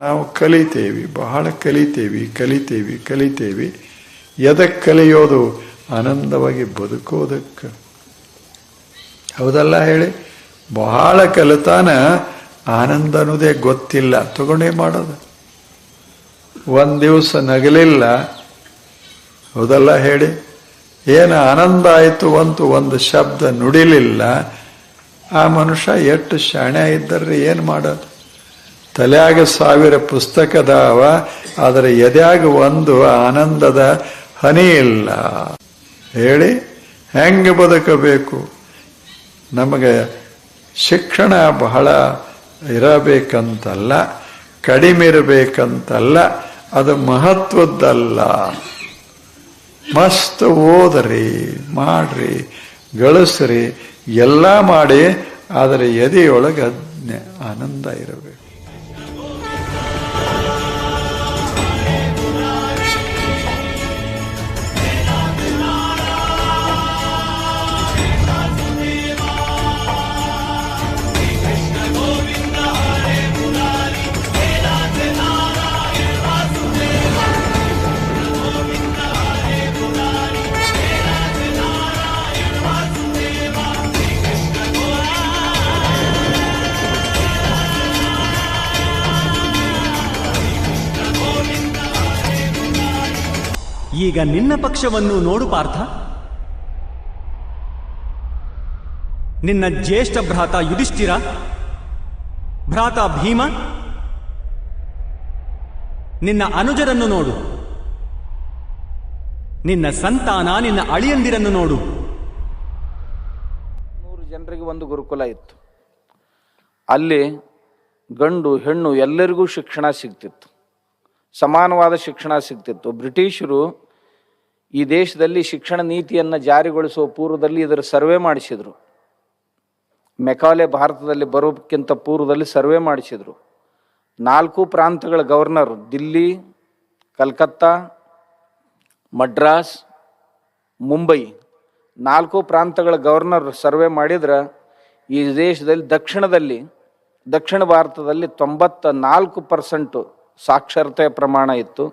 ನಾವು ಕಲಿತೇವೆ, ಬಹಳ ಕಲಿತೇವೆ. ಎದಕ್ಕೆ ಕಲಿಯೋದು? ಆನಂದವಾಗಿ ಬದುಕೋದಕ್ಕೆ. ಹೌದಲ್ಲ ಹೇಳಿ? ಬಹಳ ಕಲಿತಾನ ಆನಂದ ಅನ್ನೋದೇ ಗೊತ್ತಿಲ್ಲ, ತಗೊಂಡೇ ಮಾಡೋದು. ಒಂದು ದಿವಸ ನಗಲಿಲ್ಲ, ಹೌದಲ್ಲ ಹೇಳಿ? ಏನು ಆನಂದ ಆಯಿತು ಅಂತ ಒಂದು ಶಬ್ದ ನುಡಿಲಿಲ್ಲ, ಆ ಮನುಷ್ಯ ಎಷ್ಟು ಶಾಣೆ ಇದ್ದರೆ ಏನು ಮಾಡೋದು? ತಲೆಯಾಗ 1000 ಪುಸ್ತಕದವ, ಆದರೆ ಎದ್ಯಾಗ ಒಂದು ಆನಂದದ ಹನಿ ಇಲ್ಲ. ಹೇಳಿ ಹೆಂಗೆ ಬದುಕಬೇಕು? ನಮಗೆ ಶಿಕ್ಷಣ ಬಹಳ ಇರಬೇಕಂತಲ್ಲ, ಕಡಿಮೆ ಇರಬೇಕಂತಲ್ಲ, ಅದು ಮಹತ್ವದ್ದಲ್ಲ. ಮಸ್ತ್ ಓದ್ರಿ, ಮಾಡ್ರಿ, ಗಳಿಸ್ರಿ, ಎಲ್ಲ ಮಾಡಿ, ಆದರೆ ಎದೆಯೊಳಗೆ ಆನಂದ ಇರಬೇಕು. ಈಗ ನಿನ್ನ ಪಕ್ಷವನ್ನು ನೋಡು ಪಾರ್ಥ. ನಿನ್ನ ಜ್ಯೇಷ್ಠ ಭ್ರಾತ ಯುಧಿಷ್ಠಿರ, ಭ್ರಾತ ಭೀಮ, ನಿನ್ನ ಅನುಜರನ್ನು ನೋಡು. ನಿನ್ನ ಸಂತಾನ, ನಿನ್ನ ಅಳಿಯಂದಿರನ್ನು ನೋಡು. 100 ಜನರಿಗೆ ಒಂದು ಗುರುಕುಲ ಇತ್ತು. ಅಲ್ಲಿ ಗಂಡು ಹೆಣ್ಣು ಎಲ್ಲರಿಗೂ ಶಿಕ್ಷಣ ಸಿಗ್ತಿತ್ತು, ಸಮಾನವಾದ ಶಿಕ್ಷಣ ಸಿಗ್ತಿತ್ತು. ಬ್ರಿಟಿಷರು ಈ ದೇಶದಲ್ಲಿ ಶಿಕ್ಷಣ ನೀತಿಯನ್ನು ಜಾರಿಗೊಳಿಸುವ ಪೂರ್ವದಲ್ಲಿ ಇದರ ಸರ್ವೆ ಮಾಡಿಸಿದರು. ಮೆಕಾಲೆ ಭಾರತದಲ್ಲಿ ಬರೋಕ್ಕಿಂತ ಪೂರ್ವದಲ್ಲಿ ಸರ್ವೆ ಮಾಡಿಸಿದರು. 4 ಪ್ರಾಂತಗಳ ಗವರ್ನರ್, ದಿಲ್ಲಿ, ಕಲ್ಕತ್ತಾ, ಮಡ್ರಾಸ್, ಮುಂಬೈ, 4 ಪ್ರಾಂತಗಳ ಗವರ್ನರ್ ಸರ್ವೆ ಮಾಡಿದ್ರೆ ಈ ದೇಶದಲ್ಲಿ ದಕ್ಷಿಣ ಭಾರತದಲ್ಲಿ 94% ಸಾಕ್ಷರತೆಯ ಪ್ರಮಾಣ ಇತ್ತು.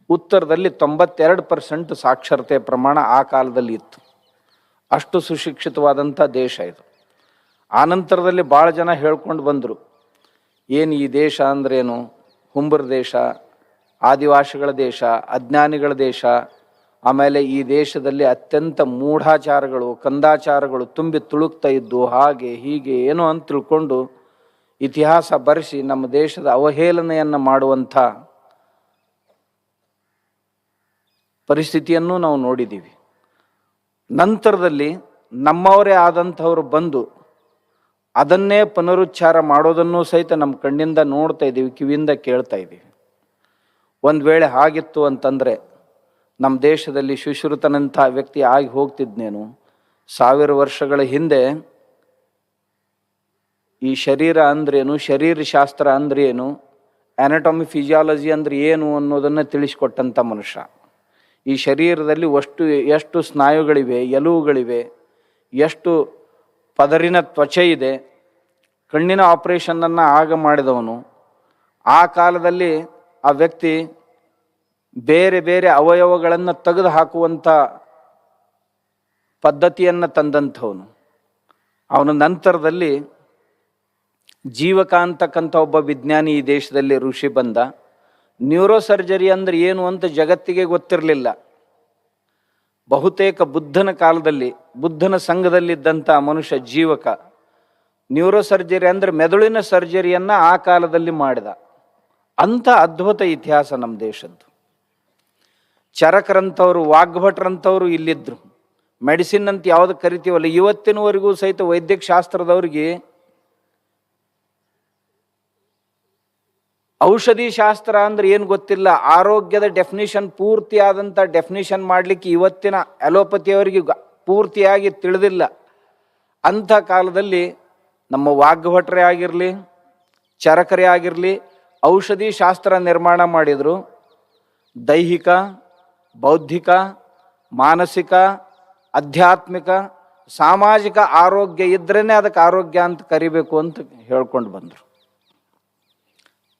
ಉತ್ತರದಲ್ಲಿ 92% ಸಾಕ್ಷರತೆಯ ಪ್ರಮಾಣ ಆ ಕಾಲದಲ್ಲಿ ಇತ್ತು. ಅಷ್ಟು ಸುಶಿಕ್ಷಿತವಾದಂಥ ದೇಶ ಇದು. ಆನಂತರದಲ್ಲಿ ಭಾಳ ಜನ ಹೇಳ್ಕೊಂಡು ಬಂದರು, ಏನು ಈ ದೇಶ ಅಂದ್ರೇನು? ಹುಂಬರ ದೇಶ, ಆದಿವಾಸಿಗಳ ದೇಶ, ಅಜ್ಞಾನಿಗಳ ದೇಶ. ಆಮೇಲೆ ಈ ದೇಶದಲ್ಲಿ ಅತ್ಯಂತ ಮೂಢಾಚಾರಗಳು, ಕಂದಾಚಾರಗಳು ತುಂಬಿ ತುಳುಕ್ತಾ ಇದ್ದು, ಹಾಗೆ ಹೀಗೆ ಏನೋ ಅಂತ ತಿಳ್ಕೊಂಡು ಇತಿಹಾಸ ಬರೆಸಿ ನಮ್ಮ ದೇಶದ ಅವಹೇಳನೆಯನ್ನು ಮಾಡುವಂಥ ಪರಿಸ್ಥಿತಿಯನ್ನು ನಾವು ನೋಡಿದ್ದೀವಿ. ನಂತರದಲ್ಲಿ ನಮ್ಮವರೇ ಆದಂಥವರು ಬಂದು ಅದನ್ನೇ ಪುನರುಚ್ಚಾರ ಮಾಡೋದನ್ನು ಸಹಿತ ನಮ್ಮ ಕಣ್ಣಿಂದ ನೋಡ್ತಾ ಇದ್ದೀವಿ, ಕಿವಿಯಿಂದ ಕೇಳ್ತಾ ಇದ್ದೀವಿ. ಒಂದು ವೇಳೆ ಹಾಗಿತ್ತು ಅಂತಂದರೆ ನಮ್ಮ ದೇಶದಲ್ಲಿ ಸುಶ್ರುತನಂಥ ವ್ಯಕ್ತಿ ಆಗಿ ಹೋಗ್ತಿದ್ನೇನು? 1000 ವರ್ಷಗಳ ಹಿಂದೆ ಈ ಶರೀರ ಅಂದ್ರೇನು, ಶರೀರ ಶಾಸ್ತ್ರ ಅಂದ್ರೆ ಏನು, ಆನಟಮಿ ಫಿಸಿಯಾಲಜಿ ಅಂದ್ರೆ ಏನು ಅನ್ನೋದನ್ನು ತಿಳಿಸ್ಕೊಟ್ಟಂಥ ಮನುಷ್ಯ. ಈ ಶರೀರದಲ್ಲಿ ಎಷ್ಟು ಸ್ನಾಯುಗಳಿವೆ, ಎಲುವುಗಳಿವೆ, ಎಷ್ಟು ಪದರಿನ ತ್ವಚೆ ಇದೆ, ಕಣ್ಣಿನ ಆಪರೇಷನ್ನನ್ನು ಆಗ ಮಾಡಿದವನು. ಆ ಕಾಲದಲ್ಲಿ ಆ ವ್ಯಕ್ತಿ ಬೇರೆ ಬೇರೆ ಅವಯವಗಳನ್ನು ತೆಗೆದು ಹಾಕುವಂಥ ಪದ್ಧತಿಯನ್ನು ತಂದಂಥವನು. ಅವನ ನಂತರದಲ್ಲಿ ಜೀವಕ ಅಂತಕ್ಕಂಥ ಒಬ್ಬ ವಿಜ್ಞಾನಿ ಈ ದೇಶದಲ್ಲಿ ಋಷಿ ಬಂದ. ನ್ಯೂರೋ ಸರ್ಜರಿ ಅಂದ್ರೆ ಏನು ಅಂತ ಜಗತ್ತಿಗೆ ಗೊತ್ತಿರಲಿಲ್ಲ. ಬಹುತೇಕ ಬುದ್ಧನ ಕಾಲದಲ್ಲಿ, ಬುದ್ಧನ ಸಂಘದಲ್ಲಿದ್ದಂಥ ಮನುಷ್ಯ ಜೀವಕ ನ್ಯೂರೋ ಸರ್ಜರಿ ಅಂದ್ರೆ ಮೆದುಳಿನ ಸರ್ಜರಿಯನ್ನು ಆ ಕಾಲದಲ್ಲಿ ಮಾಡಿದ. ಅಂಥ ಅದ್ಭುತ ಇತಿಹಾಸ ನಮ್ಮ ದೇಶದ್ದು. ಚರಕರಂಥವ್ರು, ವಾಗ್ಭಟ್ರಂಥವ್ರು ಇಲ್ಲಿದ್ದರು. ಮೆಡಿಸಿನ್ ಅಂತ ಯಾವುದು ಕರಿತೀವಲ್ಲ, ಇವತ್ತಿನವರೆಗೂ ಸಹಿತ ವೈದ್ಯಕ ಶಾಸ್ತ್ರದವ್ರಿಗೆ ಔಷಧಿ ಶಾಸ್ತ್ರ ಅಂದ್ರೆ ಏನು ಗೊತ್ತಿಲ್ಲ. ಆರೋಗ್ಯದ ಡೆಫಿನಿಷನ್ ಪೂರ್ತಿಯಾದಂಥ ಡೆಫಿನಿಷನ್ ಮಾಡಲಿಕ್ಕೆ ಇವತ್ತಿನ ಅಲೋಪತಿಯವರಿಗೆ ಪೂರ್ತಿಯಾಗಿ ತಿಳಿದಿಲ್ಲ. ಅಂಥ ಕಾಲದಲ್ಲಿ ನಮ್ಮ ವಾಗ್ಭಟ್ರೇ ಆಗಿರಲಿ, ಚರಕರೇ ಆಗಿರಲಿ, ಔಷಧಿ ಶಾಸ್ತ್ರ ನಿರ್ಮಾಣ ಮಾಡಿದರು. ದೈಹಿಕ, ಬೌದ್ಧಿಕ, ಮಾನಸಿಕ, ಆಧ್ಯಾತ್ಮಿಕ, ಸಾಮಾಜಿಕ ಆರೋಗ್ಯ ಇದ್ರೇ ಅದಕ್ಕೆ ಆರೋಗ್ಯ ಅಂತ ಕರಿಬೇಕು ಅಂತ ಹೇಳ್ಕೊಂಡು ಬಂದರು.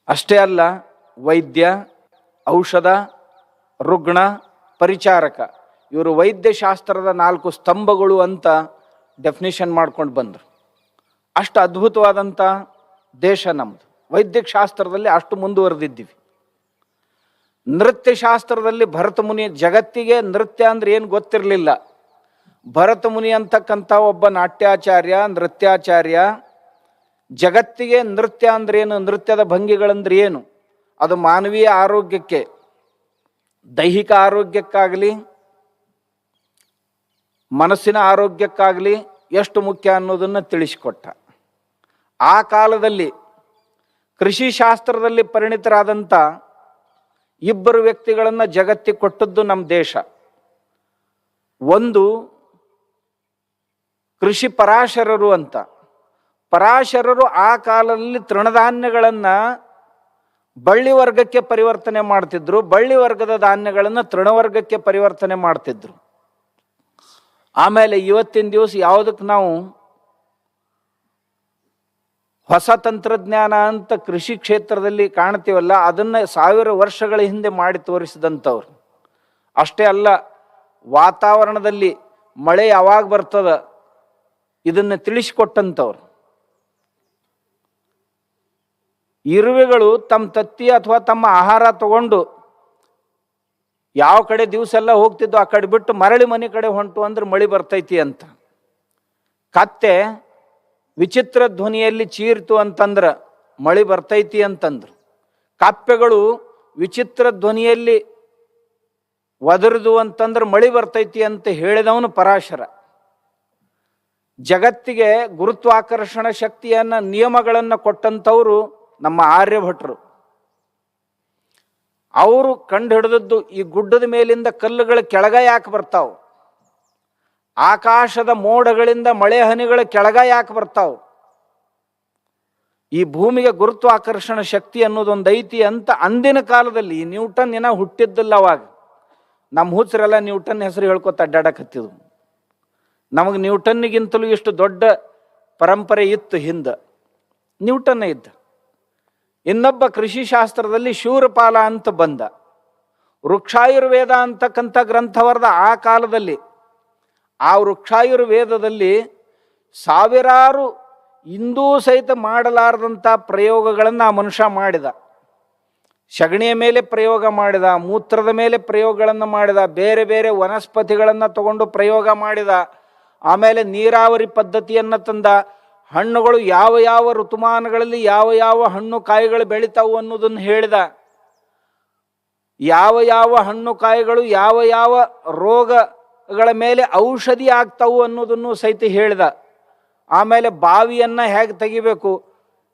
ಅಷ್ಟೇ ಅಲ್ಲ, ವೈದ್ಯ, ಔಷಧ, ರುಗ್ಣ, ಪರಿಚಾರಕ, ಇವರು ವೈದ್ಯಶಾಸ್ತ್ರದ 4 ಸ್ತಂಭಗಳು ಅಂತ ಡೆಫಿನಿಷನ್ ಮಾಡ್ಕೊಂಡು ಬಂದರು. ಅಷ್ಟು ಅದ್ಭುತವಾದಂಥ ದೇಶ ನಮ್ಮದು. ವೈದ್ಯಶಾಸ್ತ್ರದಲ್ಲಿ ಅಷ್ಟು ಮುಂದುವರೆದಿದ್ದೀವಿ. ನೃತ್ಯಶಾಸ್ತ್ರದಲ್ಲಿ ಭರತ ಮುನಿ, ಜಗತ್ತಿಗೆ ನೃತ್ಯ ಅಂದ್ರೆ ಏನು ಗೊತ್ತಿರಲಿಲ್ಲ. ಭರತ ಮುನಿ ಅಂತಕ್ಕಂಥ ಒಬ್ಬ ನಾಟ್ಯಾಚಾರ್ಯ, ನೃತ್ಯಾಚಾರ್ಯ, ಜಗತ್ತಿಗೆ ನೃತ್ಯ ಅಂದ್ರೆ ಏನು, ನೃತ್ಯದ ಭಂಗಿಗಳಂದ್ರೆ ಏನು, ಅದು ಮಾನವೀಯ ಆರೋಗ್ಯಕ್ಕೆ, ದೈಹಿಕ ಆರೋಗ್ಯಕ್ಕಾಗಲಿ ಮನಸ್ಸಿನ ಆರೋಗ್ಯಕ್ಕಾಗಲಿ ಎಷ್ಟು ಮುಖ್ಯ ಅನ್ನೋದನ್ನು ತಿಳಿಸಿಕೊಟ್ಟ. ಆ ಕಾಲದಲ್ಲಿ ಕೃಷಿ ಶಾಸ್ತ್ರದಲ್ಲಿ ಪರಿಣಿತರಾದಂಥ 2 ವ್ಯಕ್ತಿಗಳನ್ನು ಜಗತ್ತಿಗೆ ಕೊಟ್ಟದ್ದು ನಮ್ಮ ದೇಶ. ಒಂದು ಕೃಷಿ ಪರಾಶರರು ಅಂತ. ಪರಾಶರರು ಆ ಕಾಲದಲ್ಲಿ ತೃಣಧಾನ್ಯಗಳನ್ನು ಬಳ್ಳಿ ವರ್ಗಕ್ಕೆ ಪರಿವರ್ತನೆ ಮಾಡ್ತಿದ್ರು, ಬಳ್ಳಿ ವರ್ಗದ ಧಾನ್ಯಗಳನ್ನು ತೃಣವರ್ಗಕ್ಕೆ ಪರಿವರ್ತನೆ ಮಾಡ್ತಿದ್ರು. ಆಮೇಲೆ ಇವತ್ತಿನ ದಿವಸ ಯಾವುದಕ್ಕೆ ನಾವು ಹೊಸ ತಂತ್ರಜ್ಞಾನ ಅಂತ ಕೃಷಿ ಕ್ಷೇತ್ರದಲ್ಲಿ ಕಾಣ್ತೀವಲ್ಲ, ಅದನ್ನು 1000 ವರ್ಷಗಳ ಹಿಂದೆ ಮಾಡಿ ತೋರಿಸಿದಂಥವ್ರು. ಅಷ್ಟೇ ಅಲ್ಲ, ವಾತಾವರಣದಲ್ಲಿ ಮಳೆ ಯಾವಾಗ ಬರ್ತದ ಇದನ್ನು ತಿಳಿಸಿಕೊಟ್ಟಂಥವ್ರು. ಇರುವೆಗಳು ತಮ್ಮ ತತ್ತಿ ಅಥವಾ ತಮ್ಮ ಆಹಾರ ತಗೊಂಡು ಯಾವ ಕಡೆ ದಿವಸ ಎಲ್ಲ ಹೋಗ್ತಿದ್ದೋ ಆ ಕಡೆ ಬಿಟ್ಟು ಮರಳಿ ಮನೆ ಕಡೆ ಹೊಂಟು ಅಂದ್ರೆ ಮಳೆ ಬರ್ತೈತಿ ಅಂತ. ಕತ್ತೆ ವಿಚಿತ್ರ ಧ್ವನಿಯಲ್ಲಿ ಚೀರ್ತು ಅಂತಂದ್ರೆ ಮಳೆ ಬರ್ತೈತಿ ಅಂತಂದ್ರು. ಕಪ್ಪೆಗಳು ವಿಚಿತ್ರ ಧ್ವನಿಯಲ್ಲಿ ಒದರ್ದು ಅಂತಂದ್ರೆ ಮಳೆ ಬರ್ತೈತಿ ಅಂತ ಹೇಳಿದವನು ಪರಾಶರ. ಜಗತ್ತಿಗೆ ಗುರುತ್ವಾಕರ್ಷಣ ಶಕ್ತಿಯನ್ನ ನಿಯಮಗಳನ್ನು ಕೊಟ್ಟಂಥವ್ರು ನಮ್ಮ ಆರ್ಯಭಟರು. ಅವರು ಕಂಡು ಹಿಡಿದದ್ದು ಈ ಗುಡ್ಡದ ಮೇಲಿಂದ ಕಲ್ಲುಗಳ ಕೆಳಗ ಯಾಕೆ ಬರ್ತಾವ, ಆಕಾಶದ ಮೋಡಗಳಿಂದ ಮಳೆ ಹನಿಗಳ ಕೆಳಗ ಯಾಕೆ ಬರ್ತಾವ, ಈ ಭೂಮಿಗೆ ಗುರುತ್ವಾಕರ್ಷಣ ಶಕ್ತಿ ಅನ್ನೋದೊಂದು ಐತಿ ಅಂತ ಅಂದಿನ ಕಾಲದಲ್ಲಿ. ನ್ಯೂಟನ್ ಏನ ಹುಟ್ಟಿದ್ದಿಲ್ಲ ಅವಾಗ. ನಮ್ಮ ಹುಚ್ಚರೆಲ್ಲ ನ್ಯೂಟನ್ ಹೆಸರು ಹೇಳ್ಕೊತ ಅಡ್ಡಾಡಕತ್ತಿದ್ವು. ನಮಗೆ ನ್ಯೂಟನ್ನಿಗಿಂತಲೂ ಇಷ್ಟು ದೊಡ್ಡ ಪರಂಪರೆ ಇತ್ತು ಹಿಂದೆ, ನ್ಯೂಟನ್ ಇದ್ದ. ಇನ್ನೊಬ್ಬ ಕೃಷಿ ಶಾಸ್ತ್ರದಲ್ಲಿ ಶೂರಪಾಲ ಅಂತ ಬಂದ. ವೃಕ್ಷಾಯುರ್ವೇದ ಅಂತಕ್ಕಂಥ ಗ್ರಂಥ ಬರೆದ ಆ ಕಾಲದಲ್ಲಿ. ಆ ವೃಕ್ಷಾಯುರ್ವೇದದಲ್ಲಿ ಸಾವಿರಾರು ಇಂದೂ ಸಹಿತ ಮಾಡಲಾರದಂಥ ಪ್ರಯೋಗಗಳನ್ನು ಆ ಮನುಷ್ಯ ಮಾಡಿದ. ಸಗಣಿಯ ಮೇಲೆ ಪ್ರಯೋಗ ಮಾಡಿದ, ಮೂತ್ರದ ಮೇಲೆ ಪ್ರಯೋಗಗಳನ್ನು ಮಾಡಿದ, ಬೇರೆ ಬೇರೆ ವನಸ್ಪತಿಗಳನ್ನು ತಗೊಂಡು ಪ್ರಯೋಗ ಮಾಡಿದ. ಆಮೇಲೆ ನೀರಾವರಿ ಪದ್ಧತಿಯನ್ನು ತಂದ. ಹಣ್ಣುಗಳು ಯಾವ ಯಾವ ಋತುಮಾನಗಳಲ್ಲಿ ಯಾವ ಯಾವ ಹಣ್ಣು ಕಾಯಿಗಳು ಬೆಳಿತಾವು ಅನ್ನೋದನ್ನು ಹೇಳಿದ. ಯಾವ ಯಾವ ಹಣ್ಣು ಕಾಯಿಗಳು ಯಾವ ಯಾವ ರೋಗಗಳ ಮೇಲೆ ಔಷಧಿ ಆಗ್ತಾವು ಅನ್ನೋದನ್ನು ಸಹಿತ ಹೇಳಿದ. ಆಮೇಲೆ ಬಾವಿಯನ್ನು ಹೇಗೆ ತೆಗಿಬೇಕು,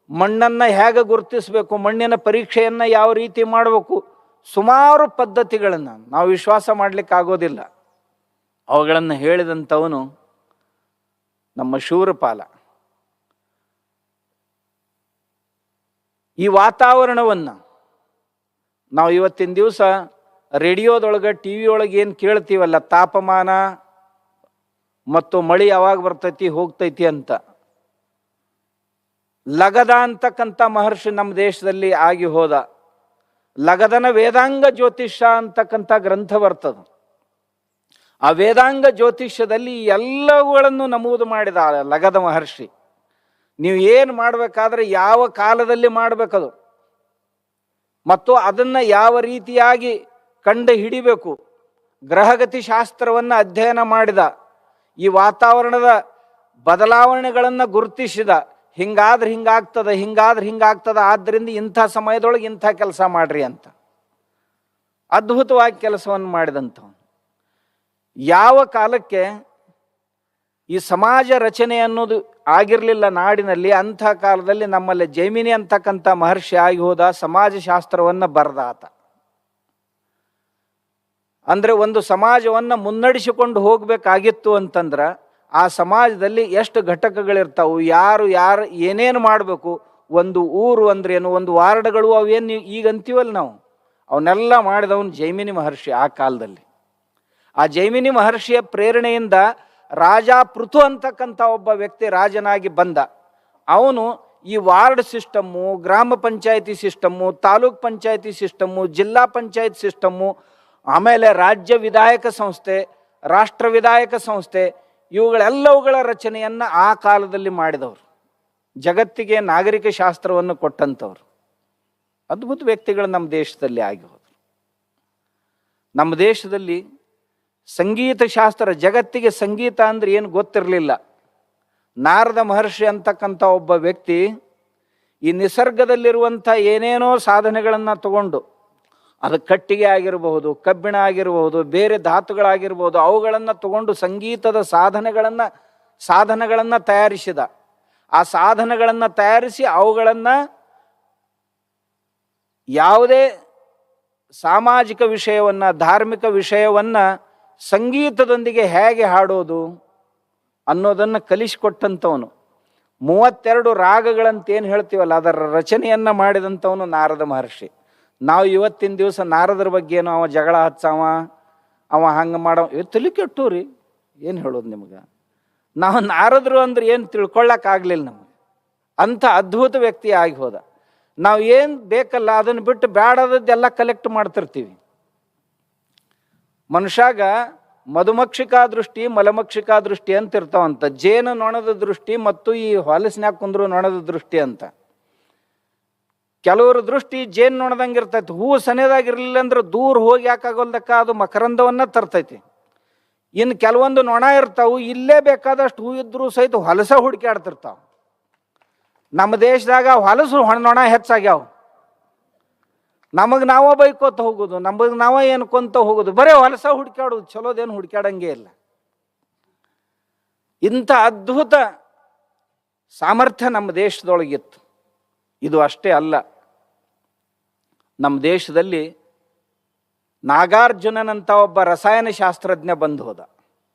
ಮಣ್ಣನ್ನು ಹೇಗೆ ಗುರುತಿಸಬೇಕು, ಮಣ್ಣಿನ ಪರೀಕ್ಷೆಯನ್ನು ಯಾವ ರೀತಿ ಮಾಡಬೇಕು, ಸುಮಾರು ಪದ್ಧತಿಗಳನ್ನು ನಾವು ವಿಶ್ವಾಸ ಮಾಡಲಿಕ್ಕೆ ಆಗೋದಿಲ್ಲ. ಅವುಗಳನ್ನು ಹೇಳಿದಂಥವನು ನಮ್ಮ ಶೂರಪಾಲ. ಈ ವಾತಾವರಣವನ್ನು ನಾವು ಇವತ್ತಿನ ದಿವಸ ರೇಡಿಯೋದೊಳಗೆ ಟಿ ವಿ ಒಳಗೆ ಏನು ಕೇಳ್ತೀವಲ್ಲ, ತಾಪಮಾನ ಮತ್ತು ಮಳೆ ಯಾವಾಗ ಬರ್ತೈತಿ ಹೋಗ್ತೈತಿ ಅಂತ. ಲಗದ ಅಂತಕ್ಕಂಥ ಮಹರ್ಷಿ ನಮ್ಮ ದೇಶದಲ್ಲಿ ಆಗಿ ಹೋದ. ಲಗದನ ವೇದಾಂಗ ಜ್ಯೋತಿಷ್ಯ ಅಂತಕ್ಕಂಥ ಗ್ರಂಥ ಬರ್ತದೆ. ಆ ವೇದಾಂಗ ಜ್ಯೋತಿಷ್ಯದಲ್ಲಿ ಎಲ್ಲವುಗಳನ್ನು ನಮೂದು ಮಾಡಿದ ಲಗದ ಮಹರ್ಷಿ. ನೀವು ಏನು ಮಾಡಬೇಕಾದ್ರೆ ಯಾವ ಕಾಲದಲ್ಲಿ ಮಾಡಬೇಕದು ಮತ್ತು ಅದನ್ನು ಯಾವ ರೀತಿಯಾಗಿ ಕಂಡು ಹಿಡಿಬೇಕು, ಗ್ರಹಗತಿ ಶಾಸ್ತ್ರವನ್ನು ಅಧ್ಯಯನ ಮಾಡಿದ. ಈ ವಾತಾವರಣದ ಬದಲಾವಣೆಗಳನ್ನು ಗುರುತಿಸಿದ. ಹಿಂಗಾದ್ರೆ ಹಿಂಗಾಗ್ತದ, ಹಿಂಗಾದ್ರೆ ಹಿಂಗಾಗ್ತದ, ಆದ್ದರಿಂದ ಇಂಥ ಸಮಯದೊಳಗೆ ಇಂಥ ಕೆಲಸ ಮಾಡ್ರಿ ಅಂತ ಅದ್ಭುತವಾಗಿ ಕೆಲಸವನ್ನು ಮಾಡಿದಂಥವನು. ಯಾವ ಕಾಲಕ್ಕೆ ಈ ಸಮಾಜ ರಚನೆ ಅನ್ನೋದು ಆಗಿರಲಿಲ್ಲ ನಾಡಿನಲ್ಲಿ, ಅಂಥ ಕಾಲದಲ್ಲಿ ನಮ್ಮಲ್ಲಿ ಜೈಮಿನಿ ಅಂತಕ್ಕಂಥ ಮಹರ್ಷಿ ಆಗಿ ಹೋದ. ಸಮಾಜಶಾಸ್ತ್ರವನ್ನು ಬರೆದ ಆತ. ಅಂದರೆ ಒಂದು ಸಮಾಜವನ್ನು ಮುನ್ನಡೆಸಿಕೊಂಡು ಹೋಗಬೇಕಾಗಿತ್ತು ಅಂತಂದ್ರೆ ಆ ಸಮಾಜದಲ್ಲಿ ಎಷ್ಟು ಘಟಕಗಳಿರ್ತಾವು, ಯಾರು ಏನೇನು ಮಾಡಬೇಕು, ಒಂದು ಊರು ಅಂದ್ರೇನು, ಒಂದು ವಾರ್ಡ್ಗಳು ಅವೇನು ಈಗ ಅಂತೀವಲ್ಲ ನಾವು, ಅವನ್ನೆಲ್ಲ ಮಾಡಿದವನು ಜೈಮಿನಿ ಮಹರ್ಷಿ ಆ ಕಾಲದಲ್ಲಿ. ಆ ಜೈಮಿನಿ ಮಹರ್ಷಿಯ ಪ್ರೇರಣೆಯಿಂದ ರಾಜ ಪೃಥು ಅಂತಕ್ಕಂಥ ಒಬ್ಬ ವ್ಯಕ್ತಿ ರಾಜನಾಗಿ ಬಂದ. ಅವನು ಈ ವಾರ್ಡ್ ಸಿಸ್ಟಮ್ಮು, ಗ್ರಾಮ ಪಂಚಾಯತಿ ಸಿಸ್ಟಮ್ಮು, ತಾಲೂಕ್ ಪಂಚಾಯತಿ ಸಿಸ್ಟಮ್ಮು, ಜಿಲ್ಲಾ ಪಂಚಾಯತ್ ಸಿಸ್ಟಮ್ಮು, ಆಮೇಲೆ ರಾಜ್ಯ ವಿಧಾಯಕ ಸಂಸ್ಥೆ, ರಾಷ್ಟ್ರ ವಿಧಾಯಕ ಸಂಸ್ಥೆ, ಇವುಗಳೆಲ್ಲವುಗಳ ರಚನೆಯನ್ನು ಆ ಕಾಲದಲ್ಲಿ ಮಾಡಿದವರು, ಜಗತ್ತಿಗೆ ನಾಗರಿಕ ಶಾಸ್ತ್ರವನ್ನು ಕೊಟ್ಟಂಥವ್ರು ಅದ್ಭುತ ವ್ಯಕ್ತಿಗಳು ನಮ್ಮ ದೇಶದಲ್ಲಿ ಆಗಿ ಹೋದರು. ನಮ್ಮ ದೇಶದಲ್ಲಿ ಸಂಗೀತ ಶಾಸ್ತ್ರ, ಜಗತ್ತಿಗೆ ಸಂಗೀತ ಅಂದ್ರೆ ಏನು ಗೊತ್ತಿರಲಿಲ್ಲ. ನಾರದ ಮಹರ್ಷಿ ಅಂತಕ್ಕಂಥ ಒಬ್ಬ ವ್ಯಕ್ತಿ ಈ ನಿಸರ್ಗದಲ್ಲಿರುವಂಥ ಏನೇನೋ ಸಾಧನೆಗಳನ್ನು ತಗೊಂಡು, ಅದು ಕಟ್ಟಿಗೆ ಆಗಿರಬಹುದು, ಕಬ್ಬಿಣ ಆಗಿರಬಹುದು, ಬೇರೆ ಧಾತುಗಳಾಗಿರ್ಬೋದು, ಅವುಗಳನ್ನು ತಗೊಂಡು ಸಂಗೀತದ ಸಾಧನಗಳನ್ನು ತಯಾರಿಸಿದ. ಆ ಸಾಧನಗಳನ್ನು ತಯಾರಿಸಿ ಅವುಗಳನ್ನು ಯಾವುದೇ ಸಾಮಾಜಿಕ ವಿಷಯವನ್ನು, ಧಾರ್ಮಿಕ ವಿಷಯವನ್ನು ಸಂಗೀತದೊಂದಿಗೆ ಹೇಗೆ ಹಾಡೋದು ಅನ್ನೋದನ್ನು ಕಲಿಸಿಕೊಟ್ಟಂಥವನು. 32 ರಾಗಗಳಂತ ಏನು ಹೇಳ್ತೀವಲ್ಲ, ಅದರ ರಚನೆಯನ್ನು ಮಾಡಿದಂಥವನು ನಾರದ ಮಹರ್ಷಿ. ನಾವು ಇವತ್ತಿನ ದಿವಸ ನಾರದರ ಬಗ್ಗೆ ಏನೋ ಅವ ಜಗಳ ಹಚ್ಚವ, ಅವ ಹಂಗೆ ಮಾಡೋ ತಲೆ ಕೆಟ್ಟು ರೀ, ಏನು ಹೇಳೋದು ನಿಮ್ಗೆ? ನಾವು ನಾರದರು ಅಂದ್ರೆ ಏನು ತಿಳ್ಕೊಳ್ಳೋಕ್ಕಾಗಲಿಲ್ಲ ನಮಗೆ. ಅಂಥ ಅದ್ಭುತ ವ್ಯಕ್ತಿ ಆಗಿ ಹೋದ. ನಾವು ಏನು ಬೇಕಲ್ಲ ಅದನ್ನು ಬಿಟ್ಟು ಬೇಡದದ್ದೆಲ್ಲ ಕಲೆಕ್ಟ್ ಮಾಡ್ತಿರ್ತೀವಿ. ಮನುಷ್ಯಾಗ ಮಧುಮಕ್ಷಿಕಾ ದೃಷ್ಟಿ, ಮಲಮಕ್ಷಿಕಾ ದೃಷ್ಟಿ ಅಂತ ಇರ್ತಾವಂತ. ಜೇನು ನೊಣದ ದೃಷ್ಟಿ ಮತ್ತು ಈ ಹೊಲಸಿನ್ಯಾಗ ಕುಂದ್ರು ನೊಣದ ದೃಷ್ಟಿ ಅಂತ. ಕೆಲವರು ದೃಷ್ಟಿ ಜೇನು ನೊಣದಂಗೆ ಇರ್ತೈತಿ. ಹೂವು ಸನೇದಾಗಿರ್ಲಿಲ್ಲ ಅಂದ್ರೆ ದೂರ ಹೋಗಿ ಯಾಕಾಗೋಲ್ದಕ್ಕ ಅದು ಮಕರಂದವನ್ನ ತರ್ತೈತಿ. ಇನ್ನು ಕೆಲವೊಂದು ನೊಣ ಇರ್ತಾವು, ಇಲ್ಲೇ ಬೇಕಾದಷ್ಟು ಹೂ ಇದ್ರೂ ಸಹಿತ ಹೊಲಸ ಹುಡುಕಾಡ್ತಿರ್ತಾವ. ನಮ್ಮ ದೇಶದಾಗ ಹೊಲಸು ನೊಣ ಹೆಚ್ಚಾಗ್ಯಾವ. ನಮಗೆ ನಾವ ಬೈಕೋತ ಹೋಗೋದು, ನಮಗೆ ನಾವ ಏನ್ಕೊಂತ ಹೋಗೋದು, ಬರೀ ಹೊಲಸ ಹುಡುಕಾಡೋದು, ಚಲೋದೇನು ಹುಡುಕಾಡಂಗೆ ಇಲ್ಲ. ಇಂಥ ಅದ್ಭುತ ಸಾಮರ್ಥ್ಯ ನಮ್ಮ ದೇಶದೊಳಗಿತ್ತು. ಇದು ಅಷ್ಟೇ ಅಲ್ಲ, ನಮ್ಮ ದೇಶದಲ್ಲಿ ನಾಗಾರ್ಜುನನಂತ ಒಬ್ಬ ರಸಾಯನಶಾಸ್ತ್ರಜ್ಞ ಬಂದು ಹೋದ.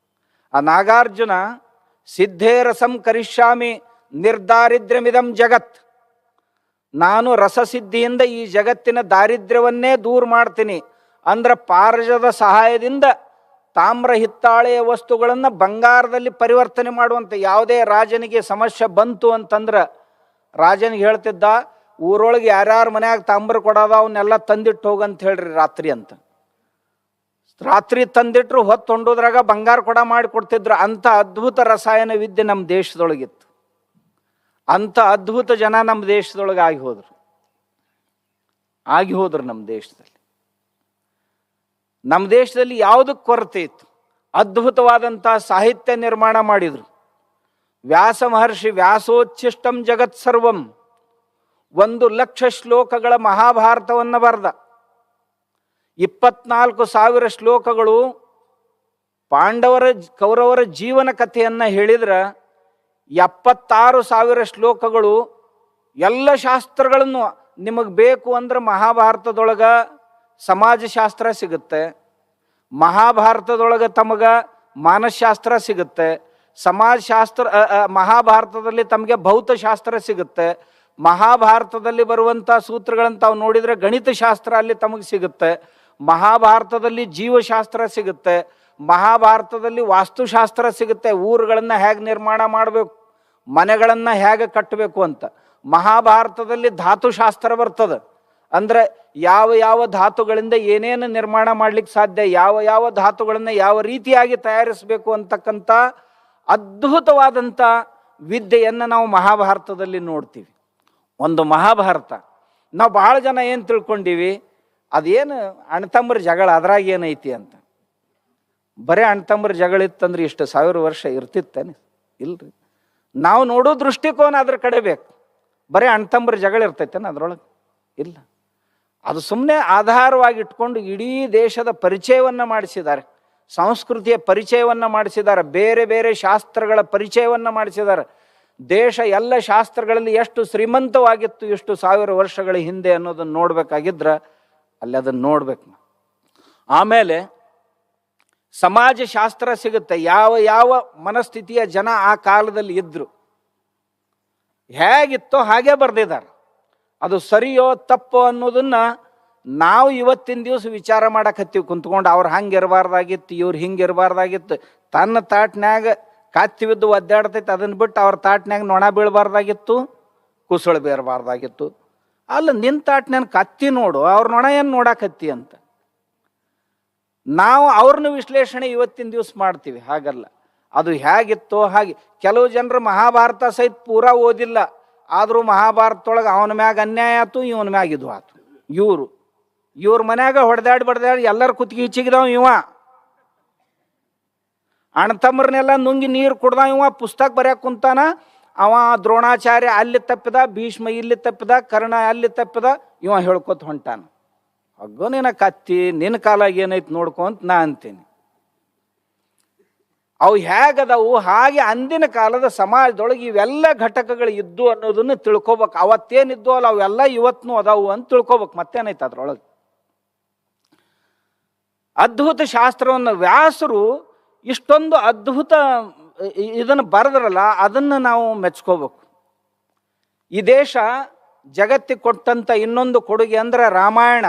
ಆ ನಾಗಾರ್ಜುನ ಸಿದ್ಧೇ ರಸಂ ಕರಿಷ್ಯಾಮಿ ನಿರ್ದಾರಿದ್ರ್ಯಮಿದಂ ಜಗತ್, ನಾನು ರಸಸಿದ್ಧಿಯಿಂದ ಈ ಜಗತ್ತಿನ ದಾರಿದ್ರ್ಯವನ್ನೇ ದೂರ ಮಾಡ್ತೀನಿ ಅಂದ್ರೆ ಪಾರಜದ ಸಹಾಯದಿಂದ ತಾಮ್ರ ಹಿತ್ತಾಳೆಯ ವಸ್ತುಗಳನ್ನು ಬಂಗಾರದಲ್ಲಿ ಪರಿವರ್ತನೆ ಮಾಡುವಂಥ ಯಾವುದೇ ರಾಜನಿಗೆ ಸಮಸ್ಯೆ ಬಂತು ಅಂತಂದ್ರೆ ರಾಜನಿಗೆ ಹೇಳ್ತಿದ್ದ, ಊರೊಳಗೆ ಯಾರ್ಯಾರ ಮನ್ಯಾಗ ತಾಮ್ರ ಕೊಡೋದ ಅವನ್ನೆಲ್ಲ ತಂದಿಟ್ಟು ಹೋಗಂತ ಹೇಳ್ರಿ ರಾತ್ರಿ ಅಂತ. ರಾತ್ರಿ ತಂದಿಟ್ರು ಹೊತ್ತು ಹೊಂಡೋದ್ರಾಗ ಬಂಗಾರ ಕೊಡ ಮಾಡಿ ಕೊಡ್ತಿದ್ರು. ಅಂಥ ಅದ್ಭುತ ರಸಾಯನ ವಿದ್ಯೆ ನಮ್ಮ ದೇಶದೊಳಗಿತ್ತು. ಅಂಥ ಅದ್ಭುತ ಜನ ನಮ್ಮ ದೇಶದೊಳಗೆ ಆಗಿ ಹೋದ್ರು ನಮ್ಮ ದೇಶದಲ್ಲಿ. ನಮ್ಮ ದೇಶದಲ್ಲಿ ಯಾವುದಕ್ಕೆ ಕೊರತೆ ಇತ್ತು? ಅದ್ಭುತವಾದಂಥ ಸಾಹಿತ್ಯ ನಿರ್ಮಾಣ ಮಾಡಿದ್ರು. ವ್ಯಾಸ ಮಹರ್ಷಿ ವ್ಯಾಸೋಚ್ಛಿಷ್ಟಂ ಜಗತ್ ಸರ್ವಂ 1,00,000 ಶ್ಲೋಕಗಳ ಮಹಾಭಾರತವನ್ನು ಬರೆದ. 24,000 ಶ್ಲೋಕಗಳು ಕೌರವರ ಜೀವನ ಕಥೆಯನ್ನು ಹೇಳಿದ್ರೆ 76,000 ಶ್ಲೋಕಗಳು ಎಲ್ಲ ಶಾಸ್ತ್ರಗಳನ್ನು ನಿಮಗೆ ಬೇಕು ಅಂದ್ರೆ ಮಹಾಭಾರತದೊಳಗೆ ಸಮಾಜಶಾಸ್ತ್ರ ಸಿಗುತ್ತೆ, ಮಹಾಭಾರತದೊಳಗೆ ತಮಗೆ ಮಾನಸಶಾಸ್ತ್ರ ಸಿಗುತ್ತೆ, ಮಹಾಭಾರತದಲ್ಲಿ ತಮಗೆ ಭೌತಶಾಸ್ತ್ರ ಸಿಗುತ್ತೆ, ಮಹಾಭಾರತದಲ್ಲಿ ಬರುವಂಥ ಸೂತ್ರಗಳನ್ನು ತಾವು ನೋಡಿದರೆ ಗಣಿತಶಾಸ್ತ್ರ ಅಲ್ಲಿ ತಮಗೆ ಸಿಗುತ್ತೆ, ಮಹಾಭಾರತದಲ್ಲಿ ಜೀವಶಾಸ್ತ್ರ ಸಿಗುತ್ತೆ, ಮಹಾಭಾರತದಲ್ಲಿ ವಾಸ್ತುಶಾಸ್ತ್ರ ಸಿಗುತ್ತೆ, ಊರುಗಳನ್ನು ಹೇಗೆ ನಿರ್ಮಾಣ ಮಾಡಬೇಕು, ಮನೆಗಳನ್ನು ಹೇಗೆ ಕಟ್ಟಬೇಕು ಅಂತ. ಮಹಾಭಾರತದಲ್ಲಿ ಧಾತುಶಾಸ್ತ್ರ ಬರ್ತದೆ, ಅಂದರೆ ಯಾವ ಯಾವ ಧಾತುಗಳಿಂದ ಏನೇನು ನಿರ್ಮಾಣ ಮಾಡ್ಲಿಕ್ಕೆ ಸಾಧ್ಯ, ಯಾವ ಯಾವ ಧಾತುಗಳನ್ನು ಯಾವ ರೀತಿಯಾಗಿ ತಯಾರಿಸಬೇಕು ಅಂತಕ್ಕಂಥ ಅದ್ಭುತವಾದಂಥ ವಿದ್ಯೆಯನ್ನು ನಾವು ಮಹಾಭಾರತದಲ್ಲಿ ನೋಡ್ತೀವಿ. ಒಂದು ಮಹಾಭಾರತ ನಾವು ಬಹಳ ಜನ ಏನು ತಿಳ್ಕೊಂಡೀವಿ, ಅದೇನು ಅಣ್ತಂಬರ ಜಗಳ ಅದ್ರಾಗ ಏನೈತಿ ಅಂತ. ಬರೀ ಅಣ್ತಂಬರ ಜಗಳ ಇತ್ತಂದ್ರೆ ಇಷ್ಟು 1000 ವರ್ಷ ಇರ್ತಿತ್ತೇನೆ? ಇಲ್ರಿ. ನಾವು ನೋಡೋ ದೃಷ್ಟಿಕೋನ ಅದ್ರ ಕಡೆ ಬೇಕು. ಬರೀ ಅಣ್ತಂಬರ ಜಗಳ ಇರ್ತೈತೇನೆ ಅದ್ರೊಳಗೆ? ಇಲ್ಲ. ಅದು ಸುಮ್ಮನೆ ಆಧಾರವಾಗಿ ಇಟ್ಕೊಂಡು ಇಡೀ ದೇಶದ ಪರಿಚಯವನ್ನು ಮಾಡಿಸಿದ್ದಾರೆ, ಸಂಸ್ಕೃತಿಯ ಪರಿಚಯವನ್ನು ಮಾಡಿಸಿದ್ದಾರೆ, ಬೇರೆ ಬೇರೆ ಶಾಸ್ತ್ರಗಳ ಪರಿಚಯವನ್ನು ಮಾಡಿಸಿದ್ದಾರೆ. ದೇಶ ಎಲ್ಲ ಶಾಸ್ತ್ರಗಳಲ್ಲಿ ಎಷ್ಟು ಶ್ರೀಮಂತವಾಗಿತ್ತು ಇಷ್ಟು 1000 ವರ್ಷಗಳ ಹಿಂದೆ ಅನ್ನೋದನ್ನು ನೋಡ್ಬೇಕಾಗಿದ್ರೆ ಅಲ್ಲಿ ಅದನ್ನು ನೋಡ್ಬೇಕು. ಆಮೇಲೆ ಸಮಾಜಶಾಸ್ತ್ರ ಸಿಗುತ್ತೆ, ಯಾವ ಯಾವ ಮನಸ್ಥಿತಿಯ ಜನ ಆ ಕಾಲದಲ್ಲಿ ಇದ್ರು, ಹೇಗಿತ್ತೋ ಹಾಗೆ ಬರೆದಿದ್ದಾರೆ. ಅದು ಸರಿಯೋ ತಪ್ಪೋ ಅನ್ನೋದನ್ನ ನಾವು ಇವತ್ತಿನ ದಿವಸ ವಿಚಾರ ಮಾಡಕತ್ತೀವಿ ಕುಂತ್ಕೊಂಡು. ಅವ್ರು ಹಂಗೆ ಇರಬಾರ್ದಾಗಿತ್ತು, ಇವ್ರು ಹಿಂಗೆ ಇರಬಾರ್ದಾಗಿತ್ತು. ತನ್ನ ತಾಟ್ನ್ಯಾಗ ಕಾತ್ತಿವಿದ್ದು ಒದ್ದಾಡ್ತೈತೆ, ಅದನ್ನು ಬಿಟ್ಟು ಅವ್ರ ತಾಟ್ನ್ಯಾಗ ನೊಣ ಬೀಳಬಾರ್ದಾಗಿತ್ತು ಕುಸಳ ಬೇರಬಾರ್ದಾಗಿತ್ತು. ಅಲ್ಲ, ನಿಂತಾಟ್ ನನ್ ಕತ್ತಿ ನೋಡು, ಅವ್ರ ನೊಣ ಏನು ನೋಡಾಕತ್ತಿ ಅಂತ ನಾವು ಅವ್ರನ್ನ ವಿಶ್ಲೇಷಣೆ ಇವತ್ತಿನ ದಿವಸ ಮಾಡ್ತೀವಿ. ಹಾಗಲ್ಲ, ಅದು ಹೇಗಿತ್ತೋ ಹಾಗೆ. ಕೆಲವು ಜನರು ಮಹಾಭಾರತ ಸಹಿತ ಪೂರಾ ಓದಿಲ್ಲ, ಆದರೂ ಮಹಾಭಾರತದೊಳಗೆ ಅವನ ಮ್ಯಾಗ ಅನ್ಯಾಯ ಆಯ್ತು, ಇವನ ಮ್ಯಾಗ ಇದು ಆಯ್ತು. ಇವ್ರ ಮನ್ಯಾಗ ಹೊಡೆದಾಡಿ ಎಲ್ಲರ ಕುತ್ತಿಗೆ ಹಿಚ್ಚಿಗಿದಾವ. ಇವ ಅಣ್ಣತಮ್ಮರನ್ನೆಲ್ಲ ನುಂಗಿ ನೀರು ಕುಡ್ದ. ಇವ ಪುಸ್ತಕ ಬರ್ಯಾಕ ಕುಂತಾನ. ಅವ ದ್ರೋಣಾಚಾರ್ಯ ಅಲ್ಲಿ ತಪ್ಪಿದ, ಭೀಷ್ಮ ಇಲ್ಲಿ ತಪ್ಪಿದ, ಕರ್ಣ ಅಲ್ಲಿ ತಪ್ಪಿದ, ಇವ ಹೇಳ್ಕೊತ ಹೊಂಟಾನ. ಅಗ್ಗೋ ನಿನ್ನ ಕತ್ತಿ, ನಿನ್ನ ಕಾಲಾಗ ಏನೈತಿ ನೋಡ್ಕೊಂತ ನಾ ಅಂತೀನಿ. ಅವು ಹೇಗದವು ಹಾಗೆ ಅಂದಿನ ಕಾಲದ ಸಮಾಜದೊಳಗೆ ಇವೆಲ್ಲ ಘಟಕಗಳು ಇದ್ದು ಅನ್ನೋದನ್ನು ತಿಳ್ಕೊಬೇಕು. ಅವತ್ತೇನಿದ್ದು ಅಲ್ಲ ಅವೆಲ್ಲ ಇವತ್ನು ಅದಾವು ಅಂತ ತಿಳ್ಕೊಬೇಕು. ಮತ್ತೇನೈತೆ ಅದ್ರೊಳಗೆ? ಅದ್ಭುತ ಶಾಸ್ತ್ರವನ್ನು ವ್ಯಾಸರು ಇಷ್ಟೊಂದು ಅದ್ಭುತ ಇದನ್ನು ಬರೆದ್ರಲ್ಲ, ಅದನ್ನು ನಾವು ಮೆಚ್ಕೋಬೇಕು. ಈ ದೇಶ ಜಗತ್ತಿಗೆ ಕೊಟ್ಟಂತ ಇನ್ನೊಂದು ಕೊಡುಗೆ ಅಂದ್ರೆ ರಾಮಾಯಣ.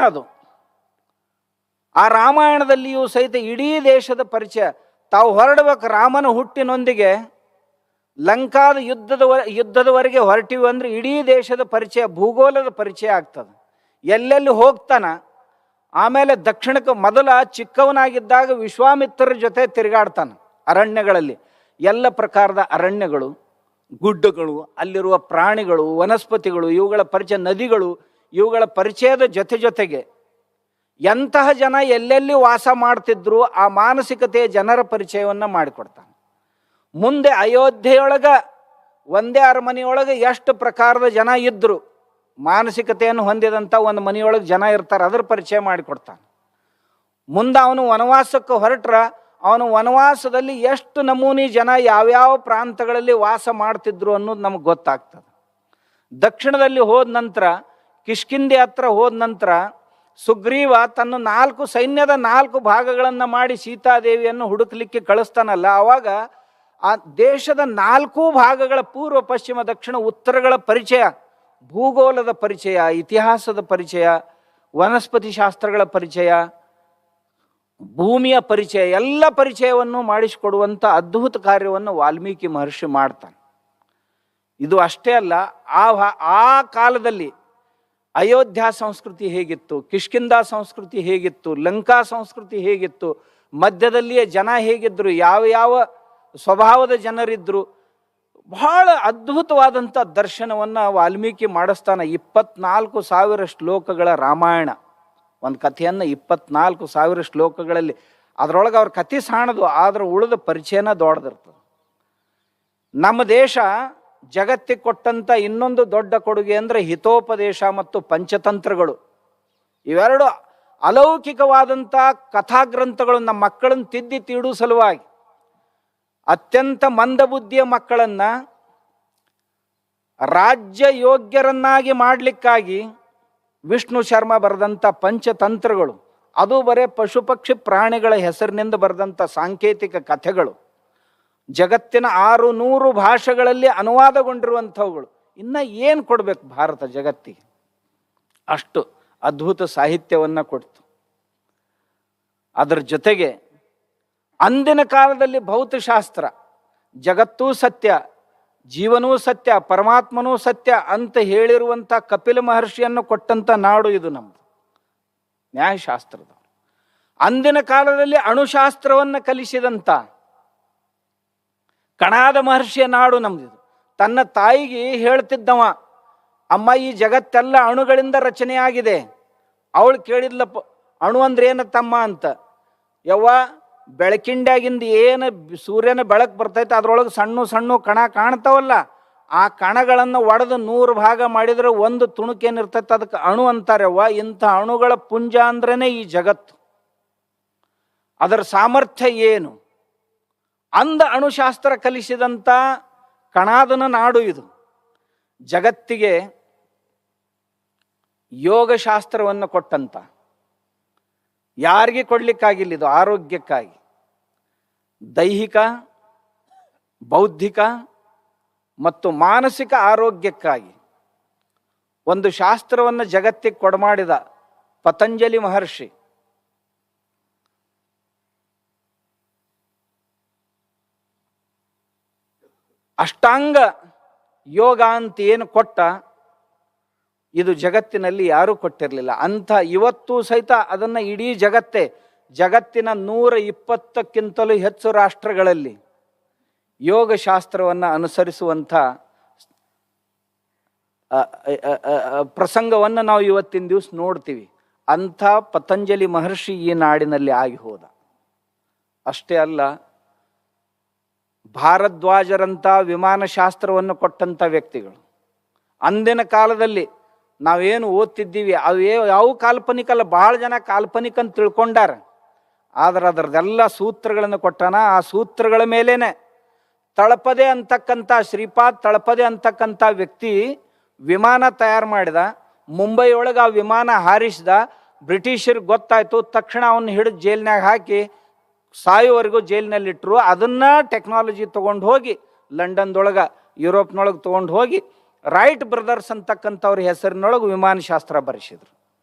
ಅದು ಆ ರಾಮಾಯಣದಲ್ಲಿಯೂ ಸಹಿತ ಇಡೀ ದೇಶದ ಪರಿಚಯ. ತಾವು ಹೊರಡ್ಬೇಕು ರಾಮನ ಹುಟ್ಟಿನೊಂದಿಗೆ ಲಂಕಾದ ಯುದ್ಧದವರೆಗೆ ಹೊರಟಿವಿ ಅಂದ್ರೆ ಇಡೀ ದೇಶದ ಪರಿಚಯ, ಭೂಗೋಳದ ಪರಿಚಯ ಆಗ್ತದೆ. ಎಲ್ಲೆಲ್ಲಿ ಹೋಗ್ತಾನ. ಆಮೇಲೆ ದಕ್ಷಿಣಕ್ಕೆ ಮೊದಲ ಚಿಕ್ಕವನಾಗಿದ್ದಾಗ ವಿಶ್ವಾಮಿತ್ರರ ಜೊತೆ ತಿರುಗಾಡ್ತಾನೆ ಅರಣ್ಯಗಳಲ್ಲಿ. ಎಲ್ಲ ಪ್ರಕಾರದ ಅರಣ್ಯಗಳು, ಗುಡ್ಡಗಳು, ಅಲ್ಲಿರುವ ಪ್ರಾಣಿಗಳು, ವನಸ್ಪತಿಗಳು, ಇವುಗಳ ಪರಿಚಯ, ನದಿಗಳು, ಇವುಗಳ ಪರಿಚಯದ ಜೊತೆಗೆ ಎಂತಹ ಜನ ಎಲ್ಲೆಲ್ಲಿ ವಾಸ ಮಾಡ್ತಿದ್ರು ಆ ಮಾನಸಿಕತೆಯ ಜನರ ಪರಿಚಯವನ್ನು ಮಾಡಿಕೊಡ್ತಾನೆ. ಮುಂದೆ ಅಯೋಧ್ಯೆಯೊಳಗ ಒಂದೇ ಅರಮನೆಯೊಳಗೆ ಎಷ್ಟು ಪ್ರಕಾರದ ಜನ ಇದ್ರು, ಮಾನಸಿಕತೆಯನ್ನು ಹೊಂದಿದಂಥ ಒಂದು ಮನೆಯೊಳಗೆ ಜನ ಇರ್ತಾರೆ, ಅದರ ಪರಿಚಯ ಮಾಡಿಕೊಡ್ತಾನೆ. ಮುಂದೆ ಅವನು ವನವಾಸಕ್ಕೆ ಹೊರಟ್ರ ಅವನು ವನವಾಸದಲ್ಲಿ ಎಷ್ಟು ನಮೂನಿ ಜನ ಯಾವ್ಯಾವ ಪ್ರಾಂತಗಳಲ್ಲಿ ವಾಸ ಮಾಡ್ತಿದ್ರು ಅನ್ನೋದು ನಮಗೆ ಗೊತ್ತಾಗ್ತದೆ. ದಕ್ಷಿಣದಲ್ಲಿ ಹೋದ ನಂತರ, ಕಿಷ್ಕಿಂಧೆ ಹತ್ರ ಹೋದ ನಂತರ ಸುಗ್ರೀವ ತನ್ನ 4 ಸೈನ್ಯದ 4 ಭಾಗಗಳನ್ನು ಮಾಡಿ ಸೀತಾದೇವಿಯನ್ನು ಹುಡುಕ್ಲಿಕ್ಕೆ ಕಳಿಸ್ತಾನಲ್ಲ, ಆವಾಗ ಆ ದೇಶದ 4 ಭಾಗಗಳ ಪೂರ್ವ, ಪಶ್ಚಿಮ, ದಕ್ಷಿಣ, ಉತ್ತರಗಳ ಪರಿಚಯ, ಭೂಗೋಳದ ಪರಿಚಯ, ಇತಿಹಾಸದ ಪರಿಚಯ, ವನಸ್ಪತಿ ಶಾಸ್ತ್ರಗಳ ಪರಿಚಯ, ಭೂಮಿಯ ಪರಿಚಯ, ಎಲ್ಲ ಪರಿಚಯವನ್ನು ಮಾಡಿಸಿಕೊಡುವಂಥ ಅದ್ಭುತ ಕಾರ್ಯವನ್ನು ವಾಲ್ಮೀಕಿ ಮಹರ್ಷಿ ಮಾಡ್ತಾನೆ. ಇದು ಅಷ್ಟೇ ಅಲ್ಲ, ಆ ಕಾಲದಲ್ಲಿ ಅಯೋಧ್ಯ ಸಂಸ್ಕೃತಿ ಹೇಗಿತ್ತು, ಕಿಷ್ಕಿಂಧ ಸಂಸ್ಕೃತಿ ಹೇಗಿತ್ತು, ಲಂಕಾ ಸಂಸ್ಕೃತಿ ಹೇಗಿತ್ತು, ಮಧ್ಯದಲ್ಲಿಯೇ ಜನ ಹೇಗಿದ್ರು, ಯಾವ ಸ್ವಭಾವದ ಜನರಿದ್ರು, ಬಹಳ ಅದ್ಭುತವಾದಂಥ ದರ್ಶನವನ್ನು ವಾಲ್ಮೀಕಿ ಮಾಡಿಸ್ತಾನೆ. 24,000 ಶ್ಲೋಕಗಳ ರಾಮಾಯಣ, ಒಂದು ಕಥೆಯನ್ನು 24,000 ಶ್ಲೋಕಗಳಲ್ಲಿ. ಅದರೊಳಗೆ ಅವ್ರ ಕಥೆ ಸಾಣದು, ಆದ್ರೆ ಉಳಿದ ಪರಿಚಯನ ದೊಡ್ಡದಿರ್ತದೆ. ನಮ್ಮ ದೇಶ ಜಗತ್ತಿಗೆ ಕೊಟ್ಟಂಥ ಇನ್ನೊಂದು ದೊಡ್ಡ ಕೊಡುಗೆ ಅಂದರೆ ಹಿತೋಪದೇಶ ಮತ್ತು ಪಂಚತಂತ್ರಗಳು. ಇವೆರಡು ಅಲೌಕಿಕವಾದಂಥ ಕಥಾಗ್ರಂಥಗಳು. ನಮ್ಮ ಮಕ್ಕಳನ್ನು ತಿದ್ದಿ ತೀಡುವ ಸಲುವಾಗಿ, ಅತ್ಯಂತ ಮಂದಬುದ್ಧಿಯ ಮಕ್ಕಳನ್ನು ರಾಜ್ಯ ಯೋಗ್ಯರನ್ನಾಗಿ ಮಾಡಲಿಕ್ಕಾಗಿ ವಿಷ್ಣು ಶರ್ಮ ಬರೆದಂಥ ಪಂಚತಂತ್ರಗಳು, ಅದು ಬರೇ ಪಶು ಪಕ್ಷಿ ಪ್ರಾಣಿಗಳ ಹೆಸರಿನಿಂದ ಬರೆದಂಥ ಸಾಂಕೇತಿಕ ಕಥೆಗಳು, ಜಗತ್ತಿನ 600 ಭಾಷೆಗಳಲ್ಲಿ ಅನುವಾದಗೊಂಡಿರುವಂಥವುಗಳು. ಇನ್ನು ಏನು ಕೊಡಬೇಕು ಭಾರತ ಜಗತ್ತಿಗೆ? ಅಷ್ಟು ಅದ್ಭುತ ಸಾಹಿತ್ಯವನ್ನು ಕೊಡ್ತು. ಅದರ ಜೊತೆಗೆ ಅಂದಿನ ಕಾಲದಲ್ಲಿ ಭೌತಶಾಸ್ತ್ರ, ಜಗತ್ತೂ ಸತ್ಯ, ಜೀವನೂ ಸತ್ಯ, ಪರಮಾತ್ಮನೂ ಸತ್ಯ ಅಂತ ಹೇಳಿರುವಂಥ ಕಪಿಲ ಮಹರ್ಷಿಯನ್ನು ಕೊಟ್ಟಂಥ ನಾಡು ಇದು ನಮ್ಮದು, ನ್ಯಾಯಶಾಸ್ತ್ರದ. ಅಂದಿನ ಕಾಲದಲ್ಲಿ ಅಣುಶಾಸ್ತ್ರವನ್ನು ಕಲಿಸಿದಂಥ ಕಣಾದ ಮಹರ್ಷಿಯ ನಾಡು ನಮ್ದಿದು. ತನ್ನ ತಾಯಿಗೆ ಹೇಳ್ತಿದ್ದವ, ಅಮ್ಮ ಈ ಜಗತ್ತೆಲ್ಲ ಅಣುಗಳಿಂದ ರಚನೆಯಾಗಿದೆ. ಅವಳು ಕೇಳಿದ್ಲಪ್ಪ, ಅಣು ಅಂದ್ರೆ ಏನು ತಮ್ಮ ಅಂತ. ಯವ್ವ, ಬೆಳಕಿಂಡ್ಯಾಗಿಂದ ಏನು ಸೂರ್ಯನ ಬೆಳಕು ಬರ್ತೈತೆ ಅದರೊಳಗೆ ಸಣ್ಣ ಸಣ್ಣ ಕಣ ಕಾಣ್ತಾವಲ್ಲ, ಆ ಕಣಗಳನ್ನು ಒಡೆದು 100 ಭಾಗ ಮಾಡಿದರೆ ಒಂದು ತುಣುಕೇನಿರ್ತೈತೆ ಅದಕ್ಕೆ ಅಣು ಅಂತಾರವ್ವ. ಇಂಥ ಅಣುಗಳ ಪುಂಜ ಅಂದ್ರೇ ಈ ಜಗತ್ತು. ಅದರ ಸಾಮರ್ಥ್ಯ ಏನು ಅಂದ ಅಣುಶಾಸ್ತ್ರ ಕಲಿಸಿದಂಥ ಕಣಾದನ ನಾಡು ಇದು. ಜಗತ್ತಿಗೆ ಯೋಗಶಾಸ್ತ್ರವನ್ನು ಕೊಟ್ಟಂತ, ಯಾರಿಗೆ ಕೊಡ್ಲಿಕ್ಕಾಗಿಲ್ಲ ಇದು, ಆರೋಗ್ಯಕ್ಕಾಗಿ, ದೈಹಿಕ, ಬೌದ್ಧಿಕ ಮತ್ತು ಮಾನಸಿಕ ಆರೋಗ್ಯಕ್ಕಾಗಿ ಒಂದು ಶಾಸ್ತ್ರವನ್ನು ಜಗತ್ತಿಗೆ ಕೊಡಮಾಡಿದ ಪತಂಜಲಿ ಮಹರ್ಷಿ. ಅಷ್ಟಾಂಗ ಯೋಗ ಅಂತ ಏನು ಕೊಟ್ಟ, ಇದು ಜಗತ್ತಿನಲ್ಲಿ ಯಾರೂ ಕೊಟ್ಟಿರಲಿಲ್ಲ. ಅಂಥ ಇವತ್ತು ಸಹಿತ ಅದನ್ನು ಇಡೀ ಜಗತ್ತಿನ 120ಕ್ಕಿಂತಲೂ ಹೆಚ್ಚು ರಾಷ್ಟ್ರಗಳಲ್ಲಿ ಯೋಗಶಾಸ್ತ್ರವನ್ನು ಅನುಸರಿಸುವಂಥ ಪ್ರಸಂಗವನ್ನು ನಾವು ಇವತ್ತಿನ ದಿವಸ ನೋಡ್ತೀವಿ. ಅಂಥ ಪತಂಜಲಿ ಮಹರ್ಷಿ ಈ ನಾಡಿನಲ್ಲಿ ಆಗಿ ಹೋದ. ಅಷ್ಟೇ ಅಲ್ಲ, ಭಾರದ್ವಾಜರಂಥ ವಿಮಾನಶಾಸ್ತ್ರವನ್ನು ಕೊಟ್ಟಂಥ ವ್ಯಕ್ತಿಗಳು. ಅಂದಿನ ಕಾಲದಲ್ಲಿ ನಾವೇನು ಓದ್ತಿದ್ದೀವಿ ಅದು ಯಾವ ಕಾಲ್ಪನಿಕಲ್ಲ, ಬಹಳ ಜನ ಕಾಲ್ಪನಿಕ ಅಂತ ತಿಳ್ಕೊಂಡಾರ. ಆದ್ರೆ ಅದರದೆಲ್ಲ ಸೂತ್ರಗಳನ್ನು ಕೊಟ್ಟಾನ. ಆ ಸೂತ್ರಗಳ ಮೇಲೇನೆ ತಳಪದೆ ಅಂತಕ್ಕಂಥ ಶ್ರೀಪಾದ್ ತಳಪದೆ ಅಂತಕ್ಕಂಥ ವ್ಯಕ್ತಿ ವಿಮಾನ ತಯಾರು ಮಾಡಿದ. ಮುಂಬೈ ಒಳಗೆ ಆ ವಿಮಾನ ಹಾರಿಸಿದ. ಬ್ರಿಟಿಷರಿಗೆ ಗೊತ್ತಾಯ್ತು. ತಕ್ಷಣ ಅವನ್ನ ಹಿಡಿದು ಜೈಲಿನಾಗ ಹಾಕಿ ಸಾಯುವವರೆಗೂ ಜೈಲಿನಲ್ಲಿಟ್ಟರು. ಅದನ್ನ ಟೆಕ್ನಾಲಜಿ ತೊಗೊಂಡು ಹೋಗಿ ಲಂಡನ್ದೊಳಗೆ ಯುರೋಪ್ನೊಳಗೆ ತೊಗೊಂಡು ಹೋಗಿ ರೈಟ್ ಬ್ರದರ್ಸ್ ಅಂತಕ್ಕಂಥವ್ರ ಹೆಸರಿನೊಳಗೆ ವಿಮಾನಶಾಸ್ತ್ರ ಬರೆಸಿದ್ರು.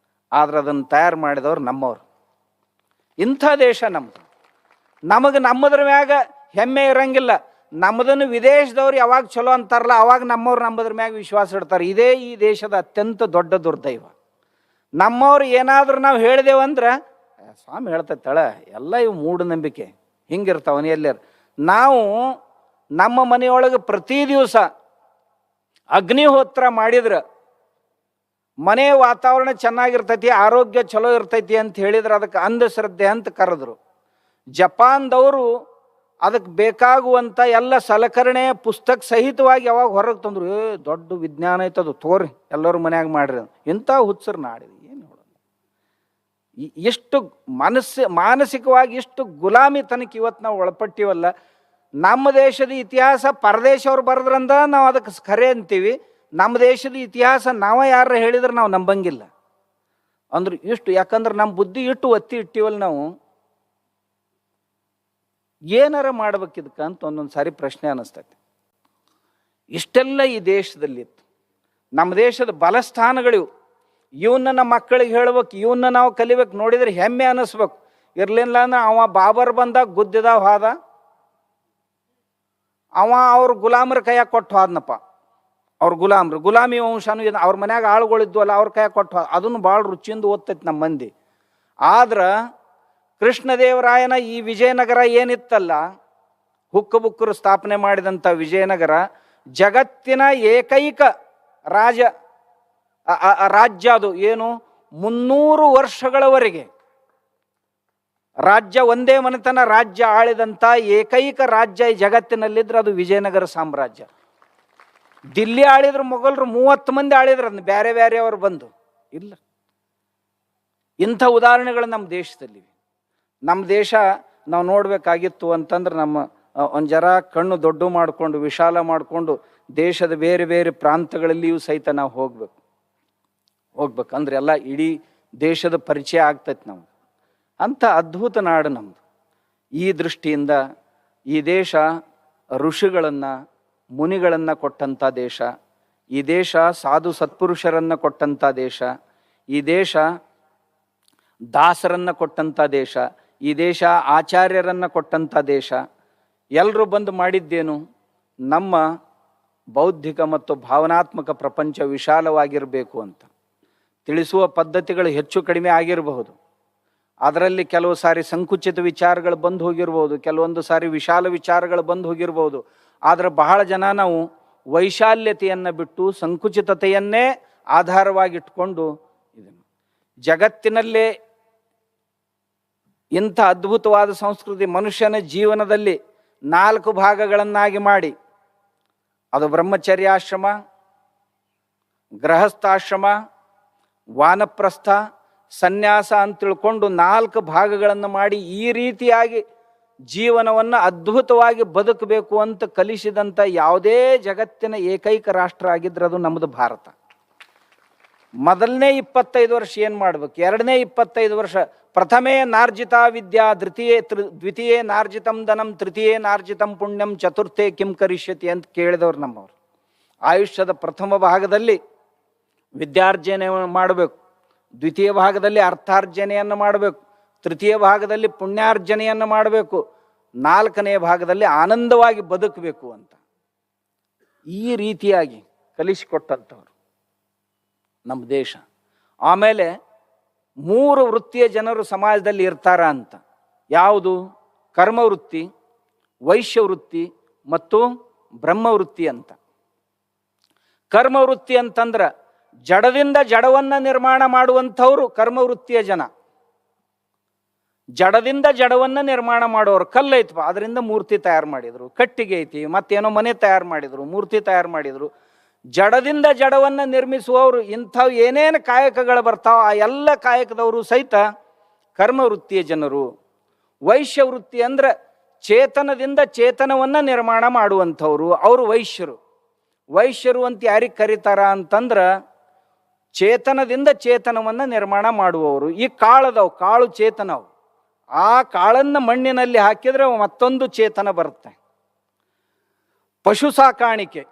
ಆದ್ರೆ ಅದನ್ನು ತಯಾರು ಮಾಡಿದವ್ರು ನಮ್ಮವ್ರು. ಇಂಥ ದೇಶ ನಮ್ಮದು. ನಮಗೆ ನಮ್ಮದ್ರ ಮ್ಯಾಗ ಹೆಮ್ಮೆ ಇರಂಗಿಲ್ಲ. ನಮ್ಮದನ್ನು ವಿದೇಶದವ್ರು ಯಾವಾಗ ಚಲೋ ಅಂತಾರಲ್ಲ ಅವಾಗ ನಮ್ಮವ್ರು ನಮ್ಮದ್ರ ಮ್ಯಾಗ ವಿಶ್ವಾಸ ಇಡ್ತಾರೆ. ಇದೇ ಈ ದೇಶದ ಅತ್ಯಂತ ದೊಡ್ಡ ದುರ್ದೈವ. ನಮ್ಮವ್ರು ಏನಾದರೂ ನಾವು ಹೇಳಿದೆವಂದ್ರೆ ಸ್ವಾಮಿ ಹೇಳ್ತೈತಳ ಎಲ್ಲ ಇವು ಮೂಢನಂಬಿಕೆ ಹಿಂಗಿರ್ತಾವನ ಎಲ್ಲರ. ನಾವು ನಮ್ಮ ಮನೆಯೊಳಗೆ ಪ್ರತಿ ದಿವಸ ಅಗ್ನಿಹೋತ್ರ ಮಾಡಿದ್ರೆ ಮನೆ ವಾತಾವರಣ ಚೆನ್ನಾಗಿರ್ತೈತಿ, ಆರೋಗ್ಯ ಚಲೋ ಇರ್ತೈತಿ ಅಂತ ಹೇಳಿದ್ರೆ ಅದಕ್ಕೆ ಅಂಧಶ್ರದ್ಧೆ ಅಂತ ಕರೆದ್ರು. ಜಪಾನ್ದವರು ಅದಕ್ಕೆ ಬೇಕಾಗುವಂಥ ಎಲ್ಲ ಸಲಕರಣೆ ಪುಸ್ತಕ ಸಹಿತವಾಗಿ ಯಾವಾಗ ಹೊರಗೆ ತಂದರು. ದೊಡ್ಡ ವಿಜ್ಞಾನ ಐತದು, ತೋರಿ ಎಲ್ಲರೂ ಮನ್ಯಾಗ ಮಾಡ್ರಿ. ಇಂಥ ಹುಚ್ಚರು ನಾಡಿದೆ. ಏನು ಹೇಳೋದು, ಎಷ್ಟು ಮಾನಸಿಕವಾಗಿ ಎಷ್ಟು ಗುಲಾಮಿತನಕ್ಕೆ ಇವತ್ತು ನಾವು ಒಳಪಟ್ಟಿವಲ್ಲ. ನಮ್ಮ ದೇಶದ ಇತಿಹಾಸ ಪರದೇಶವ್ರು ಬರೆದ್ರಂದ ನಾವು ಅದಕ್ಕೆ ಖರೆ ಅಂತೀವಿ. ನಮ್ಮ ದೇಶದ ಇತಿಹಾಸ ನಾವ ಯಾರ ಹೇಳಿದ್ರೆ ನಾವು ನಂಬಂಗಿಲ್ಲ ಅಂದ್ರೆ ಇಷ್ಟು. ಯಾಕಂದ್ರೆ ನಮ್ಮ ಬುದ್ಧಿ ಇಟ್ಟು ಒತ್ತಿ ಇಟ್ಟಿವಲ್ಲ ನಾವು. ಏನಾರ ಮಾಡ್ಬೇಕಿದ್ಕ ಅಂತ ಒಂದೊಂದು ಸಾರಿ ಪ್ರಶ್ನೆ ಅನ್ನಿಸ್ತೈತಿ. ಇಷ್ಟೆಲ್ಲ ಈ ದೇಶದಲ್ಲಿತ್ತು. ನಮ್ಮ ದೇಶದ ಬಲಸ್ಥಾನಗಳಿವು. ಇವನ್ನ ನಮ್ಮ ಮಕ್ಕಳಿಗೆ ಹೇಳ್ಬೇಕು, ಇವನ್ನ ನಾವು ಕಲಿಬೇಕು. ನೋಡಿದ್ರೆ ಹೆಮ್ಮೆ ಅನ್ನಿಸ್ಬೇಕು. ಇರ್ಲಿಲ್ಲ ಅಂದ್ರೆ ಅವ ಬಾಬರ್ ಬಂದಾಗ ಗುದ್ದಿದ ಹೋದ, ಅವ ಅವ್ರ ಗುಲಾಮರ ಕೈಯಾಗ ಕೊಟ್ಟು ಹೋದ್ನಪ್ಪ. ಅವ್ರ ಗುಲಾಮಿ ವಂಶನೂ ಅವ್ರ ಮನ್ಯಾಗ ಆಳುಗಳಿದ್ವಲ್ಲ ಅವ್ರ ಕೈಯಾಗ ಕೊಟ್ಟು ಹೋದ. ಅದನ್ನು ಭಾಳ ರುಚಿಯಿಂದ ಓದ್ತೈತಿ ನಮ್ಮ ಮಂದಿ. ಆದ್ರೆ ಕೃಷ್ಣದೇವರಾಯನ ಈ ವಿಜಯನಗರ ಏನಿತ್ತಲ್ಲ, ಹುಕ್ಕಬುಕ್ಕರು ಸ್ಥಾಪನೆ ಮಾಡಿದಂಥ ವಿಜಯನಗರ ಜಗತ್ತಿನ ಏಕೈಕ ರಾಜ್ಯ ಅದು. ಏನು 300 ವರ್ಷಗಳವರೆಗೆ ರಾಜ್ಯ ಒಂದೇ ಮನೆತನ ರಾಜ್ಯ ಆಳಿದಂಥ ಏಕೈಕ ರಾಜ್ಯ ಈ ಜಗತ್ತಿನಲ್ಲಿದ್ರೆ ಅದು ವಿಜಯನಗರ ಸಾಮ್ರಾಜ್ಯ. ದಿಲ್ಲಿ ಆಳಿದ್ರು ಮೊಘಲರು 30 ಮಂದಿ ಆಳಿದ್ರು, ಅದನ್ನ ಬೇರೆ ಬೇರೆಯವರು ಬಂದು ಇಲ್ಲ. ಇಂಥ ಉದಾಹರಣೆಗಳು ನಮ್ಮ ದೇಶದಲ್ಲಿವೆ. ನಮ್ಮ ದೇಶ ನಾವು ನೋಡಬೇಕಾಗಿತ್ತು ಅಂತಂದ್ರೆ ನಮ್ಮ ಒಂದು ಜರ ಕಣ್ಣು ದೊಡ್ಡ ಮಾಡಿಕೊಂಡು ವಿಶಾಲ ಮಾಡಿಕೊಂಡು ದೇಶದ ಬೇರೆ ಬೇರೆ ಪ್ರಾಂತಗಳಲ್ಲಿಯೂ ಸಹಿತ ನಾವು ಹೋಗ್ಬೇಕಂದ್ರೆ ಎಲ್ಲ ಇಡೀ ದೇಶದ ಪರಿಚಯ ಆಗ್ತೈತೆ ನಮ್ಗೆ. ಅಂಥ ಅದ್ಭುತ ನಾಡು ನಮ್ಮದು. ಈ ದೃಷ್ಟಿಯಿಂದ ಈ ದೇಶ ಋಷಿಗಳನ್ನು ಮುನಿಗಳನ್ನು ಕೊಟ್ಟಂಥ ದೇಶ. ಈ ದೇಶ ಸಾಧು ಸತ್ಪುರುಷರನ್ನು ಕೊಟ್ಟಂಥ ದೇಶ. ಈ ದೇಶ ದಾಸರನ್ನು ಕೊಟ್ಟಂಥ ದೇಶ. ಈ ದೇಶ ಆಚಾರ್ಯರನ್ನು ಕೊಟ್ಟಂಥ ದೇಶ. ಎಲ್ಲರೂ ಬಂದು ಮಾಡಿದ್ದೇನು, ನಮ್ಮ ಬೌದ್ಧಿಕ ಮತ್ತು ಭಾವನಾತ್ಮಕ ಪ್ರಪಂಚ ವಿಶಾಲವಾಗಿರಬೇಕು ಅಂತ. ತಿಳಿಸುವ ಪದ್ಧತಿಗಳು ಹೆಚ್ಚು ಕಡಿಮೆ ಆಗಿರಬಹುದು. ಅದರಲ್ಲಿ ಕೆಲವು ಸಾರಿ ಸಂಕುಚಿತ ವಿಚಾರಗಳು ಬಂದು ಹೋಗಿರ್ಬೋದು, ಕೆಲವೊಂದು ಸಾರಿ ವಿಶಾಲ ವಿಚಾರಗಳು ಬಂದು ಹೋಗಿರ್ಬೋದು. ಆದರೆ ಬಹಳ ಜನ ನಾವು ವೈಶಾಲ್ಯತೆಯನ್ನು ಬಿಟ್ಟು ಸಂಕುಚಿತತೆಯನ್ನೇ ಆಧಾರವಾಗಿಟ್ಕೊಂಡು ಇದನ್ನು ಜಗತ್ತಿನಲ್ಲೇ ಇಂಥ ಅದ್ಭುತವಾದ ಸಂಸ್ಕೃತಿ ಮನುಷ್ಯನ ಜೀವನದಲ್ಲಿ 4 ಭಾಗಗಳನ್ನಾಗಿ ಮಾಡಿ, ಅದು ಬ್ರಹ್ಮಚರ್ಯಾಶ್ರಮ, ಗೃಹಸ್ಥಾಶ್ರಮ, ವಾನಪ್ರಸ್ಥ, ಸನ್ಯಾಸ ಅಂತ ತಿಳ್ಕೊಂಡು 4 ಭಾಗಗಳನ್ನು ಮಾಡಿ ಈ ರೀತಿಯಾಗಿ ಜೀವನವನ್ನು ಅದ್ಭುತವಾಗಿ ಬದುಕಬೇಕು ಅಂತ ಕಲಿಸಿದಂಥ ಯಾವುದೇ ಜಗತ್ತಿನ ಏಕೈಕ ರಾಷ್ಟ್ರ ಆಗಿದ್ರೆ ಅದು ನಮ್ಮದು ಭಾರತ. ಮೊದಲನೇ 25 ವರ್ಷ ಏನು ಮಾಡ್ಬೇಕು, ಎರಡನೇ 25 ವರ್ಷ ಪ್ರಥಮೇ ನಾರ್ಜಿತಾ ವಿದ್ಯಾ, ದ್ವಿತೀಯೇ ನಾರ್ಜಿತಂ ಧನಂ, ತೃತೀಯೇ ನಾರ್ಜಿತಂ ಪುಣ್ಯಂ, ಚತುರ್ಥೇ ಕಿಂ ಕರಿಷ್ಯತಿ ಅಂತ ಕೇಳಿದವ್ರು ನಮ್ಮವ್ರು. ಆಯುಷ್ಯದ ಪ್ರಥಮ ಭಾಗದಲ್ಲಿ ವಿದ್ಯಾರ್ಜನೆ ಮಾಡಬೇಕು, ದ್ವಿತೀಯ ಭಾಗದಲ್ಲಿ ಅರ್ಥಾರ್ಜನೆಯನ್ನು ಮಾಡಬೇಕು, ತೃತೀಯ ಭಾಗದಲ್ಲಿ ಪುಣ್ಯಾರ್ಜನೆಯನ್ನು ಮಾಡಬೇಕು, 4ನೇ ಭಾಗದಲ್ಲಿ ಆನಂದವಾಗಿ ಬದುಕಬೇಕು ಅಂತ. ಈ ರೀತಿಯಾಗಿ ಕಲಿಸಿಕೊಟ್ಟಂಥವ್ರು ನಮ್ಮ ದೇಶ. ಆಮೇಲೆ 3 ವೃತ್ತಿಯ ಜನರು ಸಮಾಜದಲ್ಲಿ ಇರ್ತಾರ ಅಂತ. ಯಾವುದು? ಕರ್ಮವೃತ್ತಿ, ವೈಶ್ಯವೃತ್ತಿ ಮತ್ತು ಬ್ರಹ್ಮವೃತ್ತಿ ಅಂತ. ಕರ್ಮವೃತ್ತಿ ಅಂತಂದ್ರೆ ಜಡದಿಂದ ಜಡವನ್ನ ನಿರ್ಮಾಣ ಮಾಡುವಂಥವ್ರು ಕರ್ಮವೃತ್ತಿಯ ಜನ. ಜಡದಿಂದ ಜಡವನ್ನ ನಿರ್ಮಾಣ ಮಾಡೋರು. ಕಲ್ಲೈತಪ್ಪ, ಅದರಿಂದ ಮೂರ್ತಿ ತಯಾರು ಮಾಡಿದ್ರು. ಕಟ್ಟಿಗೆ ಐತಿ, ಮತ್ತೇನೋ ಮನೆ ತಯಾರು ಮಾಡಿದ್ರು, ಮೂರ್ತಿ ತಯಾರು ಮಾಡಿದ್ರು. ಜಡದಿಂದ ಜಡವನ್ನ ನಿರ್ಮಿಸುವವರು ಇಂಥವು ಏನೇನು ಕಾಯಕಗಳು ಬರ್ತಾವ ಆ ಎಲ್ಲ ಕಾಯಕದವರು ಸಹಿತ ಕರ್ಮವೃತ್ತಿಯ ಜನರು. ವೈಶ್ಯವೃತ್ತಿ ಅಂದ್ರೆ ಚೇತನದಿಂದ ಚೇತನವನ್ನ ನಿರ್ಮಾಣ ಮಾಡುವಂಥವ್ರು, ಅವರು ವೈಶ್ಯರು. ವೈಶ್ಯರು ಅಂತ ಯಾರಿಗೆ ಕರೀತಾರ ಅಂತಂದ್ರ ಚೇತನದಿಂದ ಚೇತನವನ್ನ ನಿರ್ಮಾಣ ಮಾಡುವವರು. ಈ ಕಾಳದವು, ಕಾಳು ಚೇತನವು. ಆ ಕಾಳನ್ನು ಮಣ್ಣಿನಲ್ಲಿ ಹಾಕಿದ್ರೆ ಮತ್ತೊಂದು ಚೇತನ ಬರುತ್ತೆ. ಪಶು ಸಾಕಾಣಿಕೆ,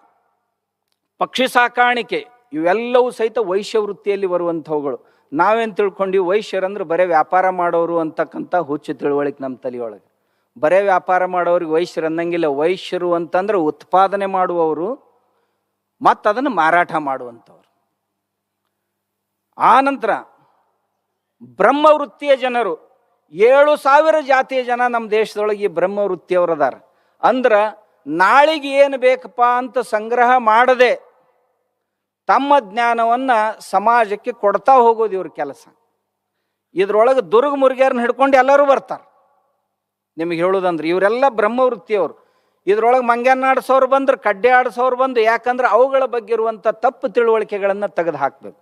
ಪಕ್ಷಿ ಸಾಕಾಣಿಕೆ ಇವೆಲ್ಲವೂ ಸಹಿತ ವೈಶ್ಯವೃತ್ತಿಯಲ್ಲಿ ಬರುವಂಥವುಗಳು. ನಾವೇನು ತಿಳ್ಕೊಂಡ್ವಿ, ವೈಶ್ಯರಂದ್ರೆ ಬರೇ ವ್ಯಾಪಾರ ಮಾಡೋರು ಅಂತಕ್ಕಂಥ ಹುಚ್ಚು ತಿಳುವಳಿಕೆ ನಮ್ಮ ತಲೆಯೊಳಗೆ. ಬರೇ ವ್ಯಾಪಾರ ಮಾಡೋರಿಗೆ ವೈಶ್ಯರು ಅನ್ನಂಗಿಲ್ಲ. ವೈಶ್ಯರು ಅಂತಂದ್ರೆ ಉತ್ಪಾದನೆ ಮಾಡುವವರು ಮತ್ತು ಅದನ್ನು ಮಾರಾಟ ಮಾಡುವಂಥವ್ರು. ಆ ನಂತರ ಬ್ರಹ್ಮವೃತ್ತಿಯ ಜನರು 7,000 ಜಾತಿಯ ಜನ ನಮ್ಮ ದೇಶದೊಳಗೆ ಈ ಬ್ರಹ್ಮವೃತ್ತಿಯವರದಾರ. ಅಂದ್ರೆ ನಾಳಿಗೆ ಏನು ಬೇಕಪ್ಪ ಅಂತ ಸಂಗ್ರಹ ಮಾಡದೆ ತಮ್ಮ ಜ್ಞಾನವನ್ನ ಸಮಾಜಕ್ಕೆ ಕೊಡ್ತಾ ಹೋಗೋದು ಇವ್ರ ಕೆಲಸ. ಇದ್ರೊಳಗೆ ದುರ್ಗ ಮುರುಗ್ಯಾರನ್ನ ಹಿಡ್ಕೊಂಡು ಎಲ್ಲರೂ ಬರ್ತಾರೆ. ನಿಮಗೆ ಹೇಳೋದಂದ್ರೆ ಇವರೆಲ್ಲ ಬ್ರಹ್ಮವೃತ್ತಿಯವರು. ಇದ್ರೊಳಗೆ ಮಂಗ್ಯಾನ ಆಡಿಸೋರು ಬಂದ್ರೆ, ಕಡ್ಡೆ ಆಡಿಸೋರು ಬಂದು, ಯಾಕಂದ್ರೆ ಅವುಗಳ ಬಗ್ಗೆ ಇರುವಂಥ ತಪ್ಪು ತಿಳುವಳಿಕೆಗಳನ್ನು ತೆಗೆದು ಹಾಕಬೇಕು.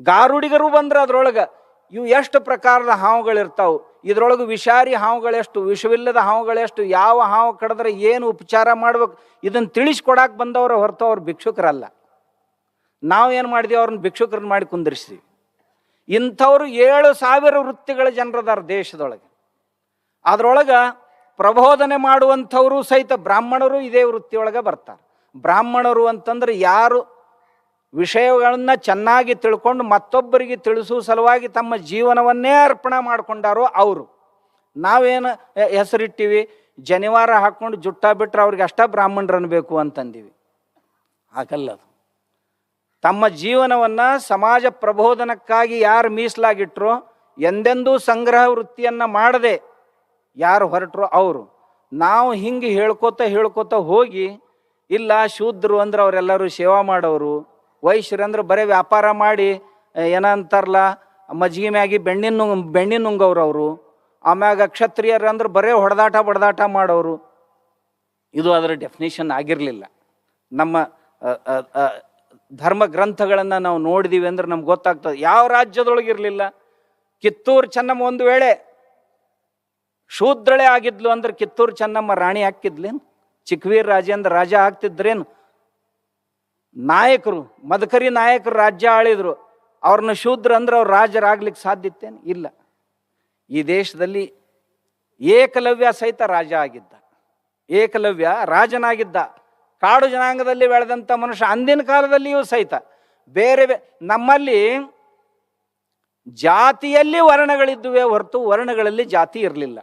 ಗಾರುಡಿಗರು ಬಂದ್ರೆ ಅದ್ರೊಳಗೆ ಇವು ಎಷ್ಟು ಪ್ರಕಾರದ ಹಾವುಗಳಿರ್ತಾವೆ, ಇದ್ರೊಳಗೆ ವಿಷಾರಿ ಹಾವುಗಳೆಷ್ಟು, ವಿಷವಿಲ್ಲದ ಹಾವುಗಳೆಷ್ಟು, ಯಾವ ಹಾವು ಕಡಿದ್ರೆ ಏನು ಉಪಚಾರ ಮಾಡ್ಬೇಕು, ಇದನ್ನು ತಿಳಿಸ್ಕೊಡಕ್ಕೆ ಬಂದವರು ಹೊರತು ಅವ್ರು ಭಿಕ್ಷುಕರಲ್ಲ. ನಾವು ಏನು ಮಾಡಿದೀವಿ, ಅವ್ರನ್ನ ಭಿಕ್ಷುಕರನ್ನ ಮಾಡಿ ಕುಂದಿರಿಸ್ತೀವಿ. ಇಂಥವ್ರು 7,000 ವೃತ್ತಿಗಳ ಜನರದಾರ ದೇಶದೊಳಗೆ. ಅದರೊಳಗೆ ಪ್ರಬೋಧನೆ ಮಾಡುವಂಥವರು ಸಹಿತ ಬ್ರಾಹ್ಮಣರು ಇದೇ ವೃತ್ತಿಯೊಳಗೆ ಬರ್ತಾರೆ. ಬ್ರಾಹ್ಮಣರು ಅಂತಂದ್ರೆ ಯಾರು ವಿಷಯಗಳನ್ನ ಚೆನ್ನಾಗಿ ತಿಳ್ಕೊಂಡು ಮತ್ತೊಬ್ಬರಿಗೆ ತಿಳಿಸುವ ಸಲುವಾಗಿ ತಮ್ಮ ಜೀವನವನ್ನೇ ಅರ್ಪಣೆ ಮಾಡ್ಕೊಂಡಾರೋ ಅವರು. ನಾವೇನು ಹೆಸರಿಟ್ಟಿವಿ, ಜನಿವಾರ ಹಾಕ್ಕೊಂಡು ಜುಟ್ಟ ಬಿಟ್ರೆ ಅವ್ರಿಗೆ ಅಷ್ಟ ಬ್ರಾಹ್ಮಣರು ಅನ್ಬೇಕು ಅಂತಂದೀವಿ. ಹಾಗಲ್ಲದು. ತಮ್ಮ ಜೀವನವನ್ನು ಸಮಾಜ ಪ್ರಬೋಧನಕ್ಕಾಗಿ ಯಾರು ಮೀಸಲಾಗಿಟ್ರೋ, ಎಂದೆಂದೂ ಸಂಗ್ರಹ ವೃತ್ತಿಯನ್ನು ಮಾಡದೆ ಯಾರು ಹೊರಟ್ರೋ ಅವರು. ನಾವು ಹಿಂಗೆ ಹೇಳ್ಕೋತ ಹೋಗಿ, ಇಲ್ಲ ಶೂದ್ರರು ಅಂದ್ರೆ ಅವರೆಲ್ಲರೂ ಸೇವಾ ಮಾಡೋರು, ವೈಶ್ಯರಂದ್ರೆ ಬರೀ ವ್ಯಾಪಾರ ಮಾಡಿ ಏನಂತಾರಲ್ಲ ಮಜ್ಜಿಗೆ ಮ್ಯಾಗಿ ಬೆಣ್ಣಿನ ನುಂಗವ್ರು ಅವರು. ಆಮ್ಯಾಗ ಕ್ಷತ್ರಿಯರು ಅಂದ್ರೆ ಬರೀ ಬಡದಾಟ ಮಾಡೋರು. ಇದು ಅದರ ಡೆಫಿನೇಷನ್ ಆಗಿರಲಿಲ್ಲ. ನಮ್ಮ ಧರ್ಮ ಗ್ರಂಥಗಳನ್ನು ನಾವು ನೋಡಿದೀವಿ ಅಂದ್ರೆ ನಮ್ಗೆ ಗೊತ್ತಾಗ್ತದೆ ಯಾವ ರಾಜ್ಯದೊಳಗಿರಲಿಲ್ಲ. ಕಿತ್ತೂರು ಚೆನ್ನಮ್ಮ ಒಂದು ವೇಳೆ ಶೂದ್ರಳೆ ಆಗಿದ್ಲು ಅಂದ್ರೆ ಕಿತ್ತೂರು ಚೆನ್ನಮ್ಮ ರಾಣಿ ಹಾಕಿದ್ಲೇನು? ಚಿಕ್ಕವೀರ ರಾಜೇಂದ್ರ ರಾಜ ಆಗ್ತಿದ್ರೇನು? ನಾಯಕರು, ಮದಕರಿ ನಾಯಕರು ರಾಜ್ಯ ಆಳಿದ್ರು, ಅವ್ರನ್ನ ಶೂದ್ರ ಅಂದ್ರೆ ಅವ್ರು ರಾಜರಾಗ್ಲಿಕ್ಕೆ ಸಾಧ್ಯತೆನು? ಇಲ್ಲ. ಈ ದೇಶದಲ್ಲಿ ಏಕಲವ್ಯ ಸಹಿತ ರಾಜ ಆಗಿದ್ದ. ಏಕಲವ್ಯ ರಾಜನಾಗಿದ್ದ. ಕಾಡು ಜನಾಂಗದಲ್ಲಿ ಬೆಳೆದಂಥ ಮನುಷ್ಯ. ಅಂದಿನ ಕಾಲದಲ್ಲಿಯೂ ಸಹಿತ ಬೇರೆ ನಮ್ಮಲ್ಲಿ ಜಾತಿಯಲ್ಲಿ ವರ್ಣಗಳಿದ್ದುವೆ ಹೊರತು ವರ್ಣಗಳಲ್ಲಿ ಜಾತಿ ಇರಲಿಲ್ಲ.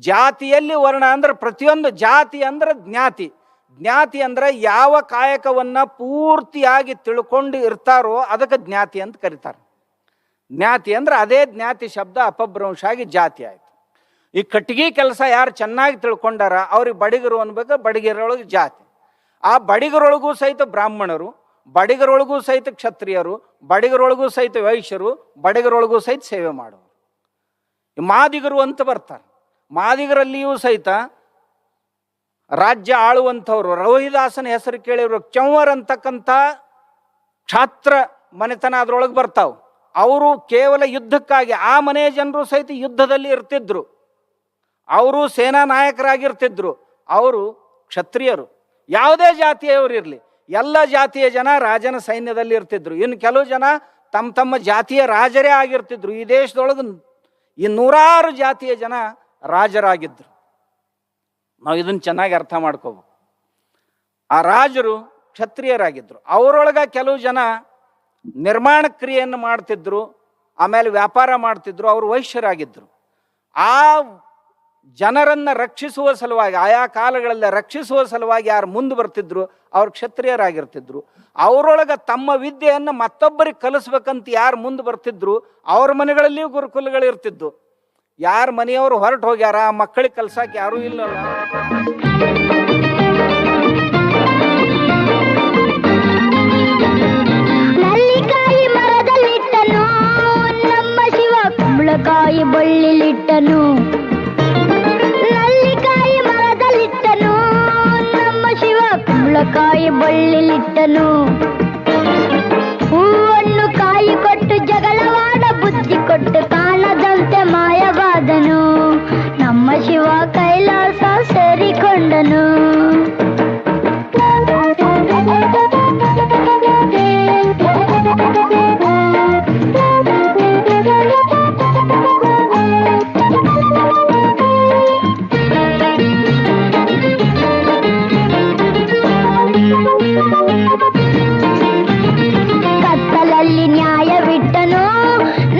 ಜಾತಿಯಲ್ಲಿ ವರ್ಣ ಅಂದ್ರೆ ಪ್ರತಿಯೊಂದು ಜಾತಿ ಅಂದ್ರೆ ಜ್ಞಾತಿ. ಜ್ಞಾತಿ ಅಂದ್ರೆ ಯಾವ ಕಾಯಕವನ್ನ ಪೂರ್ತಿಯಾಗಿ ತಿಳ್ಕೊಂಡು ಇರ್ತಾರೋ ಅದಕ್ಕೆ ಜ್ಞಾತಿ ಅಂತ ಕರೀತಾರೆ. ಜ್ಞಾತಿ ಅಂದ್ರೆ ಅದೇ ಜ್ಞಾತಿ ಶಬ್ದ ಅಪಭ್ರಂಶ ಆಗಿ ಜಾತಿ ಆಯ್ತು. ಈ ಕಟ್ಟಿಗೆ ಕೆಲಸ ಯಾರು ಚೆನ್ನಾಗಿ ತಿಳ್ಕೊಂಡಾರ ಅವ್ರಿಗೆ ಬಡಿಗರು ಅನ್ಬೇಕು. ಬಡಿಗರೊಳಗೆ ಜಾತಿ. ಆ ಬಡಿಗರೊಳಗೂ ಸಹಿತ ಬ್ರಾಹ್ಮಣರು, ಬಡಿಗರೊಳಗೂ ಸಹಿತ ಕ್ಷತ್ರಿಯರು, ಬಡಿಗರೊಳಗೂ ಸಹಿತ ವೈಶ್ಯರು, ಬಡಿಗರೊಳಗೂ ಸಹಿತ ಸೇವೆ ಮಾಡೋರು. ಮಾದಿಗರು ಅಂತ ಬರ್ತಾರೆ. ಮಾದಿಗರಲ್ಲಿಯೂ ಸಹಿತ ರಾಜ್ಯ ಆಳುವಂಥವ್ರು. ರೋಹಿದಾಸನ ಹೆಸರು ಕೇಳಿರೋ ಚೌವರ್ ಅಂತಕ್ಕಂಥ ಕ್ಷಾತ್ರ ಮನೆತನ ಅದ್ರೊಳಗೆ ಬರ್ತಾವ್. ಅವರು ಕೇವಲ ಯುದ್ಧಕ್ಕಾಗಿ, ಆ ಮನೆಯ ಜನರು ಸಹಿತ ಯುದ್ಧದಲ್ಲಿ ಇರ್ತಿದ್ರು. ಅವರು ಸೇನಾ ನಾಯಕರಾಗಿರ್ತಿದ್ರು. ಅವರು ಕ್ಷತ್ರಿಯರು. ಯಾವುದೇ ಜಾತಿಯವರು ಇರಲಿ, ಎಲ್ಲ ಜಾತಿಯ ಜನ ರಾಜನ ಸೈನ್ಯದಲ್ಲಿ ಇರ್ತಿದ್ರು. ಇನ್ನು ಕೆಲವು ಜನ ತಮ್ಮ ಜಾತಿಯ ರಾಜರೇ ಆಗಿರ್ತಿದ್ರು. ಈ ದೇಶದೊಳಗೆ ಈ 100 ಜಾತಿಯ ಜನ ರಾಜರಾಗಿದ್ರು. ನಾವು ಇದನ್ನು ಚೆನ್ನಾಗಿ ಅರ್ಥ ಮಾಡ್ಕೋಬೇಕು. ಆ ರಾಜರು ಕ್ಷತ್ರಿಯರಾಗಿದ್ರು. ಅವರೊಳಗೆ ಕೆಲವು ಜನ ನಿರ್ಮಾಣ ಕ್ರಿಯೆಯನ್ನು ಮಾಡ್ತಿದ್ರು, ಆಮೇಲೆ ವ್ಯಾಪಾರ ಮಾಡ್ತಿದ್ರು. ಅವರು ವೈಶ್ಯರಾಗಿದ್ರು. ಆ ಜನರನ್ನ ರಕ್ಷಿಸುವ ಸಲುವಾಗಿ, ಆಯಾ ಕಾಲಗಳಲ್ಲಿ ರಕ್ಷಿಸುವ ಸಲುವಾಗಿ ಯಾರು ಮುಂದೆ ಬರ್ತಿದ್ರು ಅವ್ರು ಕ್ಷತ್ರಿಯರಾಗಿರ್ತಿದ್ರು. ಅವರೊಳಗೆ ತಮ್ಮ ವಿದ್ಯೆಯನ್ನು ಮತ್ತೊಬ್ಬರಿಗೆ ಕಲಿಸ್ಬೇಕಂತ ಯಾರು ಮುಂದೆ ಬರ್ತಿದ್ರು ಅವ್ರ ಮನೆಗಳಲ್ಲಿಯೂ ಗುರುಕುಲಗಳು ಇರ್ತಿದ್ದು. ಯಾರ ಮನೆಯವರು ಹೊರಟು ಹೋಗ್ಯಾರ, ಮಕ್ಕಳಿಗೆ ಕಲ್ಸಕ್ಕೆ ಯಾರೂ ಇಲ್ಲಲ್ಲ. ನಲ್ಲಿಕಾಯಿ ಮರದಲ್ಲಿಟ್ಟನು ನಮ್ಮ ಶಿವ, ಕುಂಬಳಕಾಯಿ ಬಳ್ಳಿಲಿಟ್ಟನು. ನಲ್ಲಿಕಾಯಿ ಮರದಲ್ಲಿಟ್ಟನು ನಮ್ಮ ಶಿವ, ಕುಂಬಳಕಾಯಿ ಬಳ್ಳಿಲಿಟ್ಟನು. ಹೂವನ್ನು ಕಾಯಿ ಕೊಟ್ಟು ಜಗಳವಾಡ ಬುದ್ಧಿ ಕೊಟ್ಟು ಕಾಣದಂತೆ ಮಾಯವಾದನು. ನಮ್ಮ ಶಿವ ಕೈಲಾಸ ಸೇರಿಕೊಂಡನು. ಕತ್ತಲಲ್ಲಿ ನ್ಯಾಯವಿಟ್ಟನು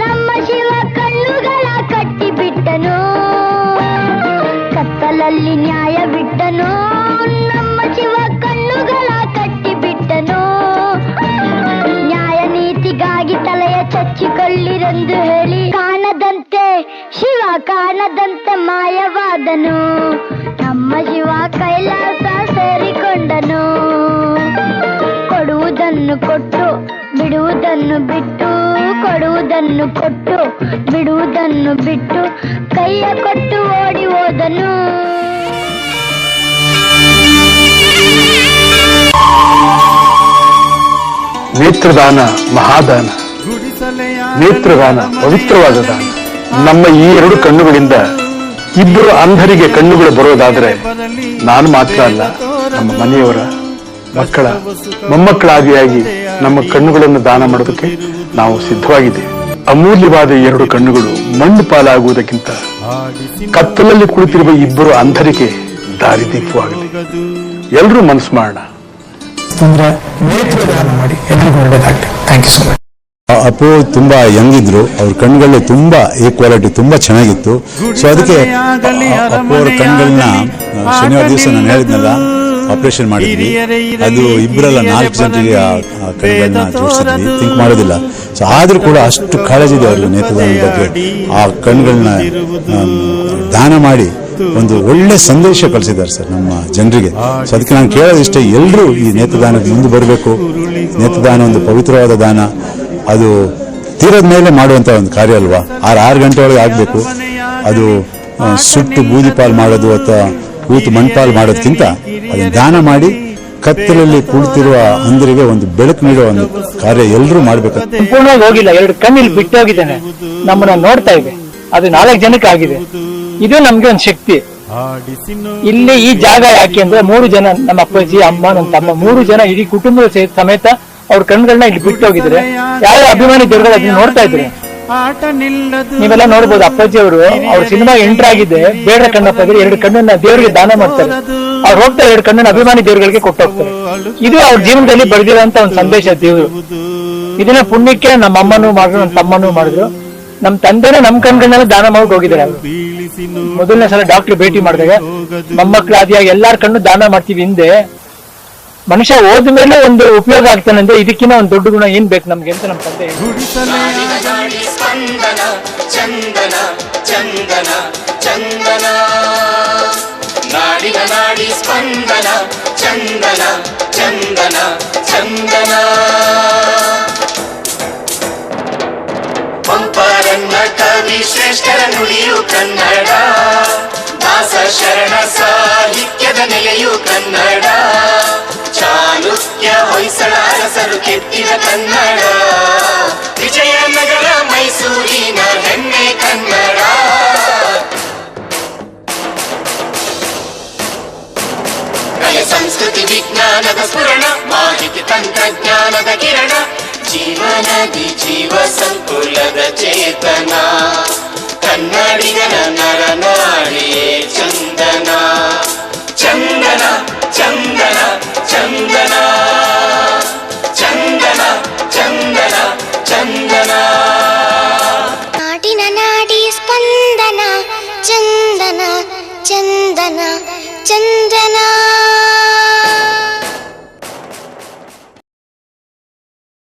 ನಮ್ಮ ಶಿವ, ಕಣ್ಣುಗಳ ಕಟ್ಟಿಬಿಟ್ಟನು. ಕತ್ತಲಲ್ಲಿ ನ್ಯಾಯವಿಟ್ಟನು ನಮ್ಮ ಶಿವ, ಕಣ್ಣುಗಳ ಕಟ್ಟಿಬಿಟ್ಟನು. ನ್ಯಾಯ ನೀತಿಗಾಗಿ ತಲೆಯ ಚಚ್ಚಿಕೊಳ್ಳಿರೆಂದು ಹೇಳಿ ಕಾಣದಂತೆ ಶಿವ, ಕಾಣದಂತೆ ಮಾಯವಾದನು. ನಮ್ಮ ಶಿವ ಕೈಲಾಸ ಸೇರಿಕೊಂಡನು. ಕೊಡುವುದನ್ನು ಕೊಟ್ಟು ಬಿಡುವುದನ್ನು ಬಿಟ್ಟು, ಕೊಡುವುದನ್ನು ಕೊಟ್ಟು ಬಿಡುವುದನ್ನು ಬಿಟ್ಟು, ಕೈಯ ಕೊಟ್ಟು ಓಡಿ ಹೋದನು. ನೇತ್ರದಾನ ಮಹಾದಾನ, ನೇತ್ರದಾನ ಪವಿತ್ರವಾದ ದಾನ. ನಮ್ಮ ಈ ಎರಡು ಕಣ್ಣುಗಳಿಂದ ಇಬ್ಬರು ಅಂಧರಿಗೆ ಕಣ್ಣುಗಳು ಬರೋದಾದ್ರೆ ನಾನು ಮಾತ್ರ ಅಲ್ಲ, ನಮ್ಮ ಮನೆಯವರ ಮಕ್ಕಳ ಮೊಮ್ಮಕ್ಕಳಾದಿಯಾಗಿ ನಮ್ಮ ಕಣ್ಣುಗಳನ್ನು ದಾನ ಮಾಡೋದಕ್ಕೆ ನಾವು ಸಿದ್ಧವಾಗಿದ್ದೇವೆ. ಅಮೂಲ್ಯವಾದ ಎರಡು ಕಣ್ಣುಗಳು ಮಣ್ಣು ಪಾಲಾಗುವುದಕ್ಕಿಂತ ಕತ್ತಲಲ್ಲಿ ಕುಳಿತಿರುವ ಇಬ್ಬರು ಅಂಧರಿಗೆ ದಾರಿದೀಪವಾಗಲಿ. ಎಲ್ಲರೂ ಮನಸ್ಸು ಮಾಡೋಣ. Thank you so much. Appu ತುಂಬಾ ಯಂಗ್ ಇದ್ರು, ಅವ್ರ ಕಣ್ಗಳು ತುಂಬಾ ಈಕ್ವಾಲಿಟಿ ತುಂಬಾ ಚೆನ್ನಾಗಿತ್ತು. ಸೊ ಅದಕ್ಕೆ ಅಪ್ಪು ಅವ್ರ ಕಣ್ಗಳನ್ನ ಶನಿವಾರ ದಿವಸ ನಾನು ಹೇಳಿದ್ನಲ್ಲ ಆಪರೇಷನ್ ಮಾಡಿದ್ವಿ. ಅದು ಇಬ್ಬರಲ್ಲ 4 ಜನರಿಗೆ ಆ ಕಣ್ಗಳನ್ನ ಜೋಡಿಸಿದ್ವಿ, ಥಿಂಕ್ ಮಾಡೋದಿಲ್ಲ. ಸೊ ಆದ್ರೂ ಕೂಡ ಅಷ್ಟು ಕಾಳಜಿ ಇದೆ ಅವ್ರಿಗೆ ನೇತ್ರದಾನದ ಬಗ್ಗೆ. ಆ ಕಣ್ಗಳನ್ನ ದಾನ ಮಾಡಿ ಒಂದು ಒಳ್ಳೆ ಸಂದೇಶ ಕಳಿಸಿದ್ದಾರೆ ಸರ್ ನಮ್ಮ ಜನರಿಗೆ. ಸೊ ಅದಕ್ಕೆ ನಾನು ಕೇಳೋದಿಷ್ಟೇ, ಎಲ್ಲರೂ ಈ ನೇತ್ರದಾನದ ಮುಂದೆ ಬರಬೇಕು. ನೇತ್ರದಾನ ಒಂದು ಪವಿತ್ರವಾದ ದಾನ. ಅದು ತೀರದ ಮೇಲೆ ಮಾಡುವಂತ ಒಂದು ಕಾರ್ಯ ಅಲ್ವಾ. 6 ಗಂಟೆ ಒಳಗೆ ಆಗ್ಬೇಕು. ಅದು ಸುಟ್ಟು ಬೂದಿ ಪಾಲ್ ಮಾಡೋದು ಅಥವಾ ಕೂತು ಮಣ್ಪಾಲ್ ಮಾಡೋದಕ್ಕಿಂತ ಅದನ್ನು ದಾನ ಮಾಡಿ ಕತ್ತಲಲ್ಲಿ ಕುಳಿತಿರುವ ಅಂಧರಿಗೆ ಒಂದು ಬೆಳಕು ನೀಡುವ ಒಂದು ಕಾರ್ಯ ಎಲ್ಲರೂ ಮಾಡ್ಬೇಕು. ಸಂಪೂರ್ಣವಾಗಿ ಹೋಗಿಲ್ಲ, 2 ಕಣ್ಣಿಲ್ಲಿ ಬಿಟ್ಟು ಹೋಗಿದ್ದಾನೆ, ನಮ್ಮನ್ನ ನೋಡ್ತಾ ಇದೆ. ಅದು 4 ಜನಕ್ಕೆ ಆಗಿದೆ. ಇದು ನಮ್ಗೆ ಒಂದು ಶಕ್ತಿ. ಇಲ್ಲಿ ಈ ಜಾಗ ಯಾಕೆ ಅಂದ್ರೆ 3 ಜನ, ನಮ್ಮ ಅಪ್ಪಾಜಿ, ಅಮ್ಮ, ನನ್ನ ತಮ್ಮ 3 ಜನ ಇಡೀ ಕುಟುಂಬದ ಸಮೇತ ಅವ್ರ ಕಣ್ಗಳನ್ನ ಇಲ್ಲಿ ಬಿಟ್ಟು ಹೋಗಿದ್ರೆ ಯಾವ ಅಭಿಮಾನಿ ದೇವರುಗಳು ಅದನ್ನ ನೋಡ್ತಾ ಇದ್ರೆ ನೀವೆಲ್ಲ ನೋಡ್ಬೋದು. ಅಪ್ಪಾಜಿ ಅವರು ಅವ್ರ ಸಿನಿಮಾ ಎಂಟರ್ ಆಗಿದೆ, ಬೇಡ ಕಣ್ಣಪ್ಪ ಇದ್ರೆ 2 ಕಣ್ಣನ್ನ ದೇವರಿಗೆ ದಾನ ಮಾಡ್ತಾರೆ. ಅವ್ರು ಹೋಗ್ತಾರೆ 2 ಕಣ್ಣನ್ನ ಅಭಿಮಾನಿ ದೇವರುಗಳಿಗೆ ಕೊಟ್ಟು ಹೋಗ್ತಾರೆ. ಇದು ಅವ್ರ ಜೀವನದಲ್ಲಿ ಬರೆದಿರುವಂತ ಒಂದು ಸಂದೇಶ ದೇವರು. ಇದನ್ನ ಪುಣ್ಯಕ್ಕೆ ನಮ್ಮ ಅಮ್ಮನೂ ಮಾಡಿದ್ರು, ನನ್ನ ತಮ್ಮನೂ ಮಾಡಿದ್ರು. ನಮ್ ತಂದೆನೇ ನಮ್ ಕಣ್ಗಳನ್ನೆಲ್ಲ ದಾನ ಮಾಡಿ ಹೋಗಿದ್ದಾರೆ. ಅವರು ಮೊದಲನೇ ಸಲ ಡಾಕ್ಟರ್ ಭೇಟಿ ಮಾಡಿದಾಗ ಮೊಮ್ಮಕ್ಕಳು ಆದಿಯಾಗಿ ಎಲ್ಲಾರ ಕಣ್ಣು ದಾನ ಮಾಡ್ತೀವಿ. ಹಿಂದೆ ಮನುಷ್ಯ ಹೋದ ಮೇಲೆ ಒಂದು ಉಪಯೋಗ ಆಗ್ತಾನೆ ಅಂದ್ರೆ ಇದಕ್ಕಿಂತ ಒಂದು ದೊಡ್ಡ ಗುಣ ಏನ್ ಬೇಕು ನಮ್ಗೆ ಅಂತ ನಮ್ಮ ತಂದೆ ಪಂಪರನ್ನ ಕವಿ ಶ್ರೇಷ್ಠರ ನುಡಿಯು ಕನ್ನಡ, ದಾಸ ಶರಣ ಸಾಹಿತ್ಯದ ನೆಲೆಯು ಕನ್ನಡ, ಚಾಲುಕ್ಯ ಹೊಯ್ಸಳ ಅರಸರು ಕೆತ್ತಿದ ಕನ್ನಡ, ವಿಜಯನಗರ ಮೈಸೂರಿನ ಹೆಮ್ಮೆ ಕನ್ನಡ. ಕಲೆ ಸಂಸ್ಕೃತಿ ವಿಜ್ಞಾನದ ಸ್ಫುರಣ, ಮಾಹಿತಿ ತಂತ್ರಜ್ಞಾನದ ಕಿರಣ, ಜೀವನದಿ ಜೀವ ಸಂಕುಲದ ಚೇತನ.